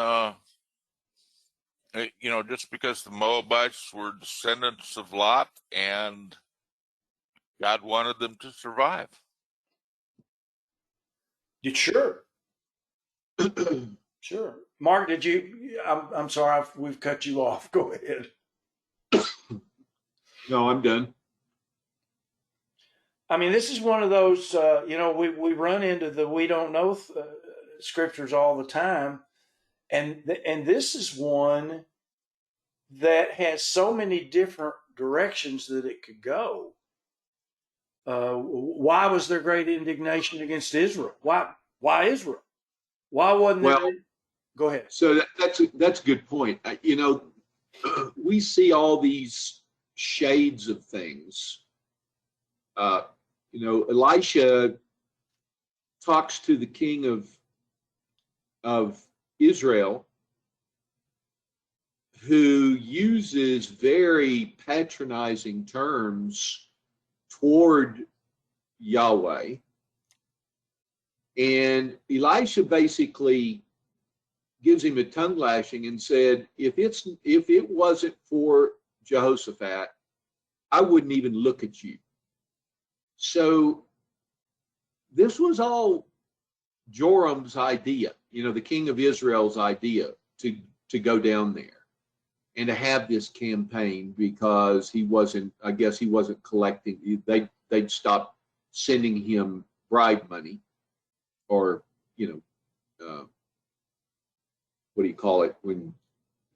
just because the Moabites were descendants of Lot and God wanted them to survive? Sure. Sure. Mark, did you? I'm sorry, we've cut you off. Go ahead. No, I'm done. I mean, this is one of those, we run into the we don't know scriptures all the time. And this is one that has so many different directions that it could go. Why was there great indignation against Israel? Why Israel? Why wasn't there? Well, Go ahead. so that's a good point. We see all these shades of things. Elisha talks to the king of Israel, who uses very patronizing terms toward Yahweh. And Elisha basically gives him a tongue lashing and said, if it wasn't for Jehoshaphat, I wouldn't even look at you. So this was all Joram's idea, the king of Israel's idea to go down there and to have this campaign, because he wasn't collecting. They'd stopped sending him bribe money, or what do you call it, when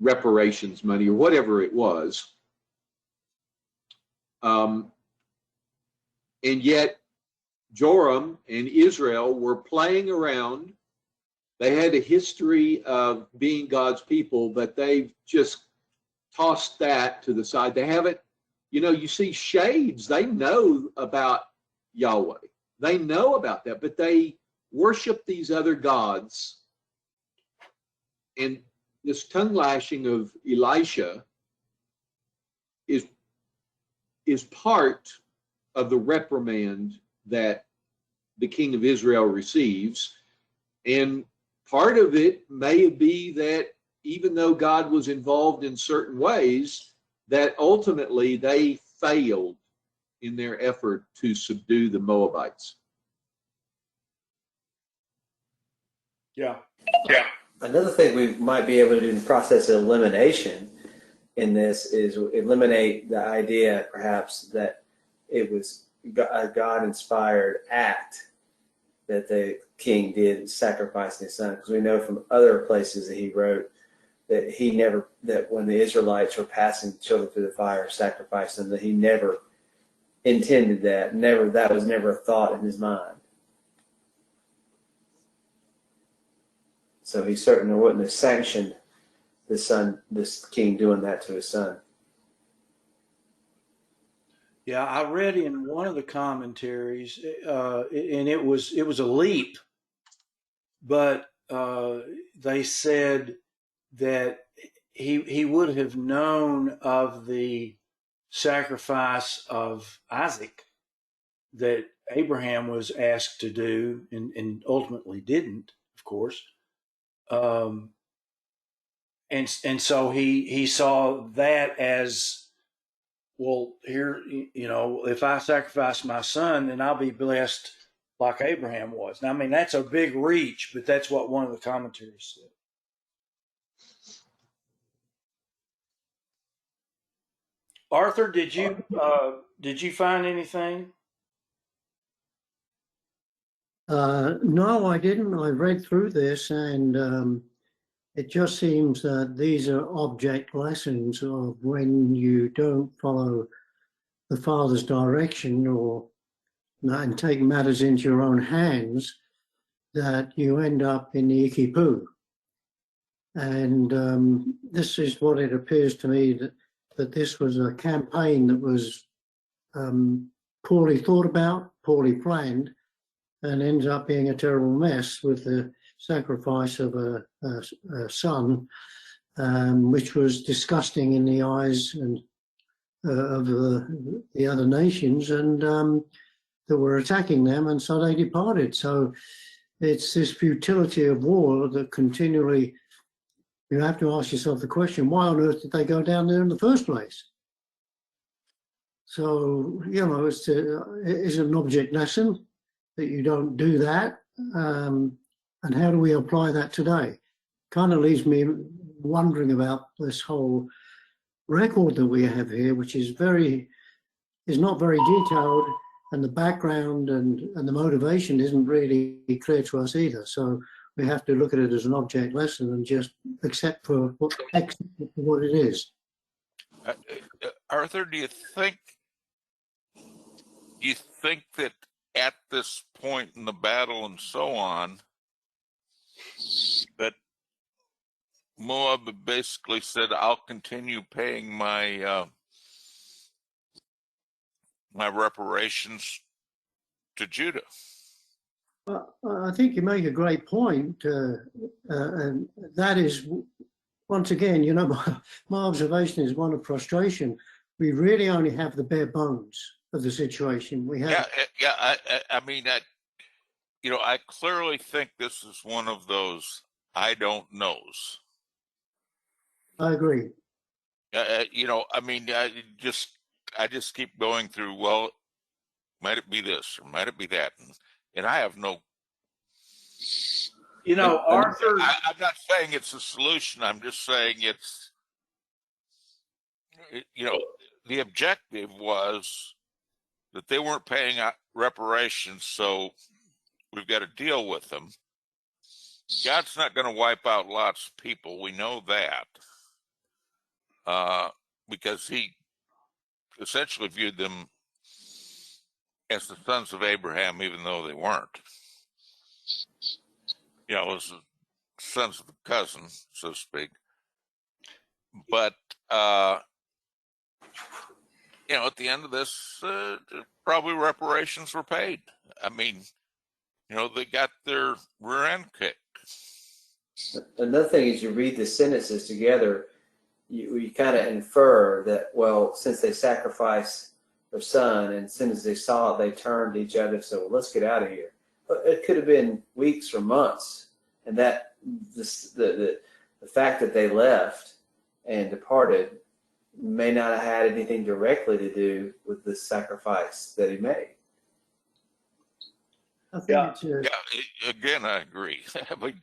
reparations money or whatever it was. And yet Joram and Israel were playing around. They had a history of being God's people, but they've just tossed that to the side. They haven't, you see shades. They know about Yahweh. They know about that, but they worship these other gods. And this tongue lashing of Elisha is part of the reprimand that the king of Israel receives. And part of it may be that even though God was involved in certain ways, that ultimately they failed in their effort to subdue the Moabites. Yeah. Another thing we might be able to do in the process of elimination in this is eliminate the idea, perhaps, that it was God-inspired act that the king did, sacrificing his son. Because we know from other places that he wrote that when the Israelites were passing children through the fire, sacrificing them, that he never intended that. That was never a thought in his mind. So he certainly wouldn't have sanctioned this king doing that to his son. Yeah, I read in one of the commentaries, and it was a leap, but they said that he would have known of the sacrifice of Isaac that Abraham was asked to do, and ultimately didn't, of course. And so he saw that as, well, here, if I sacrifice my son, then I'll be blessed like Abraham was. Now, I mean, that's a big reach, but that's what one of the commentaries said. Arthur, did you find anything? No, I didn't. I read through this, and it just seems that these are object lessons of when you don't follow the Father's direction and take matters into your own hands, that you end up in the icky poo. And this is what it appears to me, that this was a campaign that was poorly thought about, poorly planned, and ends up being a terrible mess with the sacrifice of a son, which was disgusting in the eyes of the other nations, and that were attacking them, and so they departed. So it's this futility of war that continually, you have to ask yourself the question, why on earth did they go down there in the first place? So, it's an object lesson that you don't do that. And how do we apply that today? Kind of leaves me wondering about this whole record that we have here, which is not very detailed, and the background and the motivation isn't really clear to us either. So we have to look at it as an object lesson and just accept for what it is. Arthur, do you think that at this point in the battle and so on, that Moab basically said, "I'll continue paying my my reparations to Judah"? I think you make a great point, and that is, once again, my observation is one of frustration. We really only have the bare bones of the situation. We have, I mean, I clearly think this is one of those I don't knows. I agree. I mean, I just keep going through. Well, might it be this or might it be that? And I have no. Arthur. I'm not saying it's a solution. I'm just saying it's. The objective was that they weren't paying reparations, so we've got to deal with them. God's not going to wipe out lots of people. We know that. Because he essentially viewed them as the sons of Abraham, even though they weren't. As the sons of the cousin, so to speak. But, at the end of this, probably reparations were paid. I mean, they got their rear end kicked. Another thing is, you read the sentences together, you kind of infer that, well, since they sacrificed their son, and as soon as they saw it, they turned to each other and said, well, let's get out of here. But it could have been weeks or months, and that the fact that they left and departed may not have had anything directly to do with the sacrifice that he made. I think Again, I agree. But,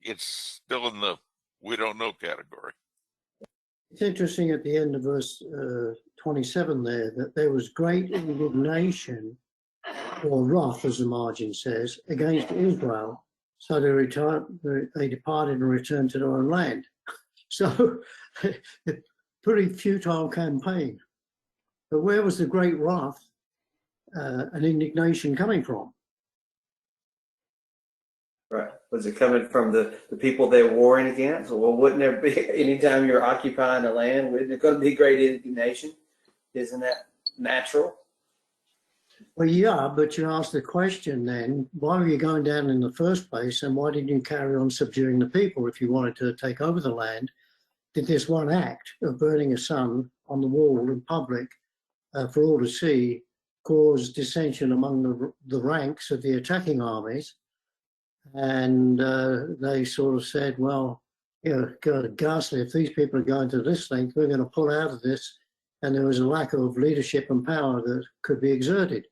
it's still in the we don't know category. it's interesting at the end of verse 27 there, that there was great indignation or wrath, as the margin says, against Israel. So they departed and returned to their own land. So, a pretty futile campaign. But where was the great wrath and indignation coming from? Right. Was it coming from the people they were warring against? Well, wouldn't there be, anytime you're occupying a land, wouldn't there going to be great indignation? Isn't that natural? Well, yeah, but you ask the question then, why were you going down in the first place, and why didn't you carry on subduing the people if you wanted to take over the land? Did this one act of burning a sun on the wall in public for all to see cause dissension among the ranks of the attacking armies? And they sort of said, well, you know, God, ghastly, if these people are going to this length, we're going to pull out of this. And there was a lack of leadership and power that could be exerted.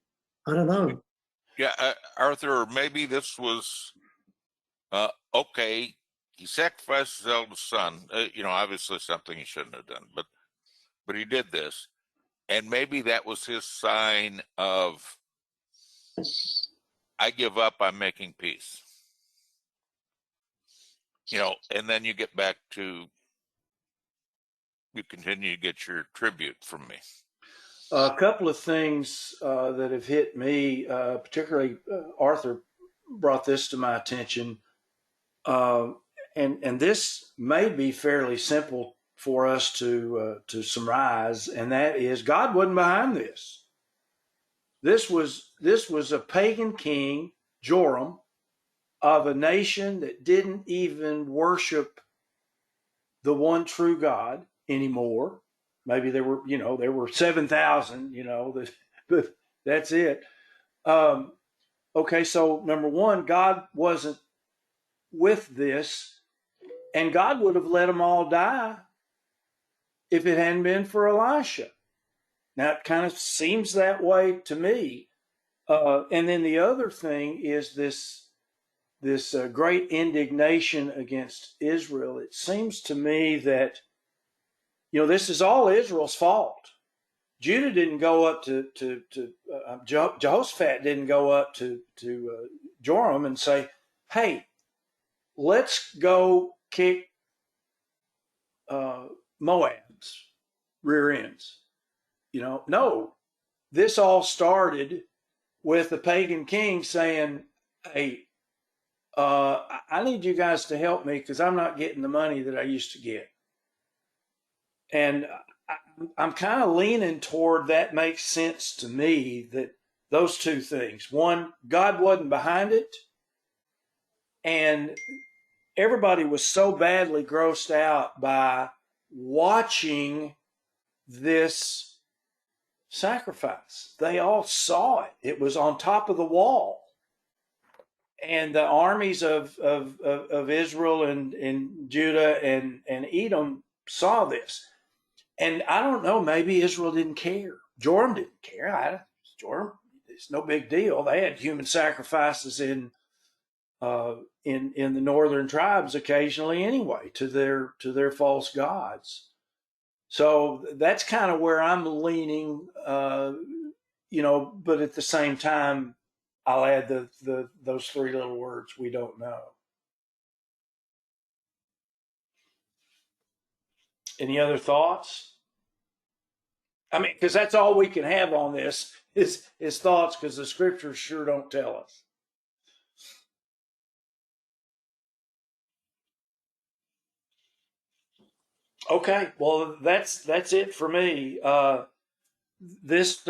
I don't know. Yeah, Arthur, maybe this was okay. He sacrificed his eldest son. Obviously something he shouldn't have done, but he did this, and maybe that was his sign of, I give up. I'm making peace. And then you get back to, you continue to get your tribute from me. A couple of things that have hit me, particularly Arthur brought this to my attention, and this may be fairly simple for us to surmise, and that is God wasn't behind this. This was a pagan king, Joram, of a nation that didn't even worship the one true God anymore. Maybe there were 7,000, but that's it. Okay, so number one, God wasn't with this, and God would have let them all die if it hadn't been for Elisha. Now, it kind of seems that way to me. And then the other thing is this great indignation against Israel. It seems to me that, this is all Israel's fault. Judah didn't go up to Jehoshaphat didn't go up to Joram and say, hey, let's go kick Moab's rear ends. No, this all started with the pagan king saying, hey, I need you guys to help me because I'm not getting the money that I used to get. And I'm kind of leaning toward that makes sense to me, that those two things. One, God wasn't behind it, and everybody was so badly grossed out by watching this sacrifice. They all saw it. It was on top of the wall. And the armies of Israel and Judah and Edom saw this. And I don't know, maybe Israel didn't care. Joram didn't care. Joram, it's no big deal. They had human sacrifices in the northern tribes occasionally anyway to their false gods. So that's kind of where I'm leaning, but at the same time, I'll add those three little words, we don't know. Any other thoughts? I mean, because that's all we can have on this is thoughts, because the scriptures sure don't tell us. Okay, well, that's it for me. This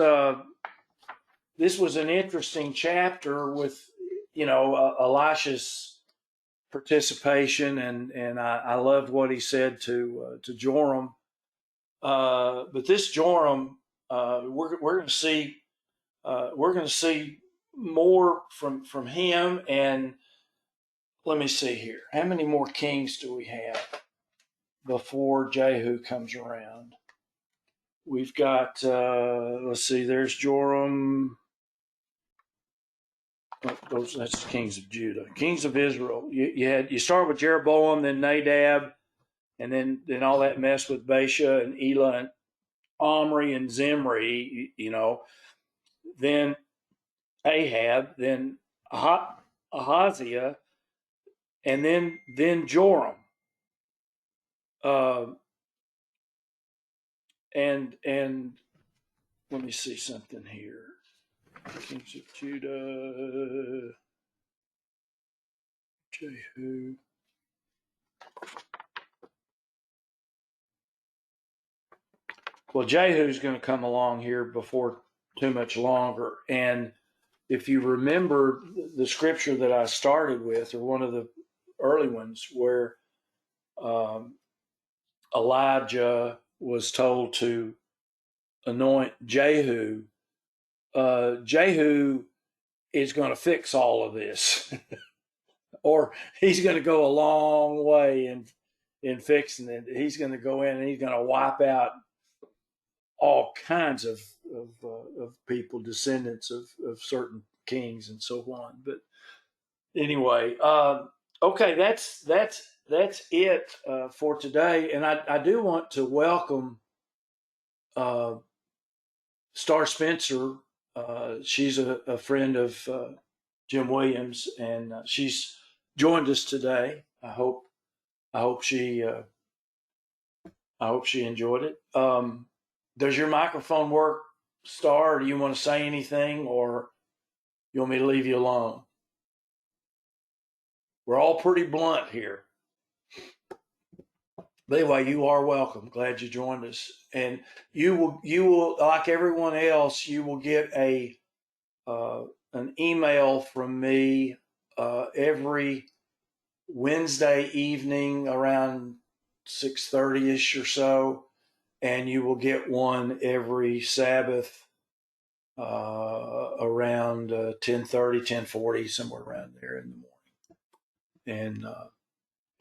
was an interesting chapter with, Elisha's participation, and I loved what he said to Joram. But this Joram, we're going to see more from him. And let me see here, how many more kings do we have before Jehu comes around? We've got let's see, there's Joram. That's the kings of Judah. Kings of Israel. You start with Jeroboam, then Nadab, and then all that mess with Baasha and Elah Omri and Zimri, then Ahab, then Ahaziah, and then Joram. And let me see something here. Kings of Judah, Jehu. Well, Jehu's going to come along here before too much longer. And if you remember the scripture that I started with, or one of the early ones, where Elijah was told to anoint Jehu, Jehu is going to fix all of this, or he's going to go a long way in fixing it. He's going to go in and he's going to wipe out all kinds of people, descendants of certain kings and so on. But anyway, okay, that's it for today. And I do want to welcome Star Spencer. She's a friend of Jim Williams, and she's joined us today. I hope she enjoyed it. Does your microphone work, Star? Or do you want to say anything, or you want me to leave you alone? We're all pretty blunt here. But anyway, you are welcome. Glad you joined us. And you will, like everyone else, you will get an email from me every Wednesday evening around 6:30ish or so, and you will get one every Sabbath around 10:30, 10:40, somewhere around there in the morning. And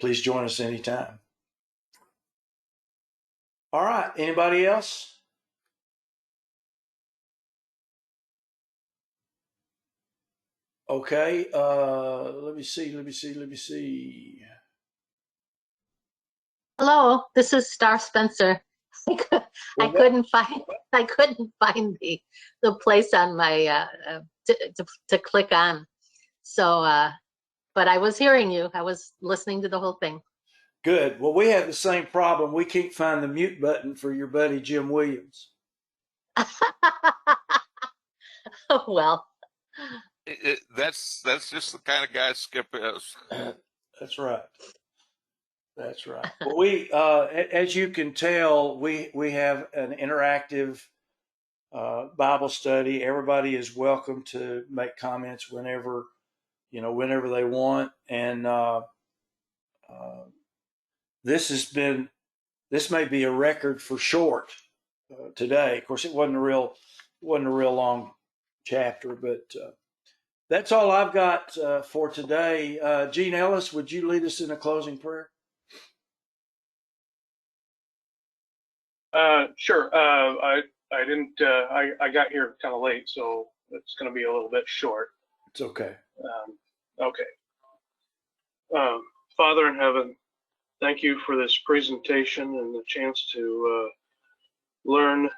please join us anytime. All right. Anybody else? Okay. Let me see. Hello, this is Star Spencer. I couldn't find the place on my to click on. So, but I was hearing you. I was listening to the whole thing. Good. Well, we have the same problem. We can't find the mute button for your buddy Jim Williams. Well, That's just the kind of guy Skip is. That's right. That's right. Well, we, as you can tell, we have an interactive Bible study. Everybody is welcome to make comments whenever they want. And this may be a record for short today. Of course, it wasn't a real long chapter, but that's all I've got for today. Gene Ellis, would you lead us in a closing prayer? Sure. I didn't. I got here kind of late, so it's going to be a little bit short. It's okay. Okay. Father in heaven, thank you for this presentation and the chance to learn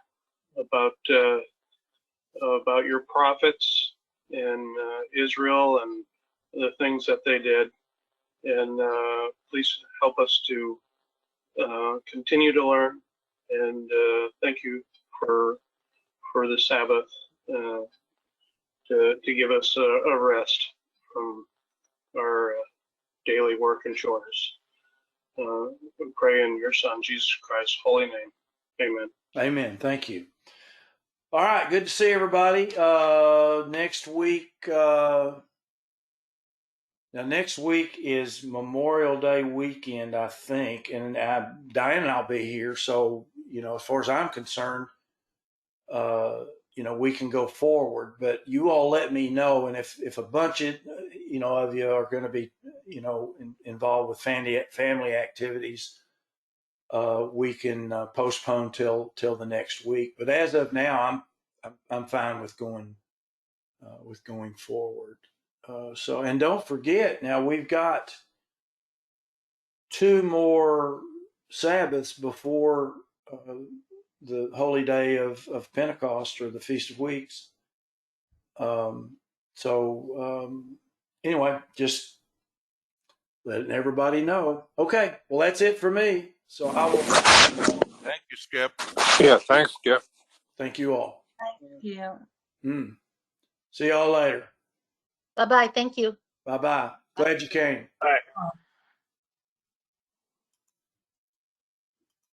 about your prophets in Israel and the things that they did. And please help us to continue to learn. And thank you for the Sabbath to give us a rest from our daily work and chores. We pray in your Son, Jesus Christ's holy name. Amen. Amen. Thank you. All right. Good to see everybody. Next week. Now, next week is Memorial Day weekend, I think, and Diane and I'll be here. So, as far as I'm concerned, we can go forward. But you all let me know, and if a bunch of you are going to be involved with family activities, we can postpone till the next week. But as of now, I'm fine with going forward. So, and don't forget, now we've got 2 more Sabbaths before the holy day of Pentecost or the Feast of Weeks. Anyway, just letting everybody know. Okay, well, that's it for me. So I will Thank you, Skip. Yeah, thanks, Skip. thank you all. Yeah. See y'all later. Bye-bye. Thank you. Bye bye. Glad you came. All right.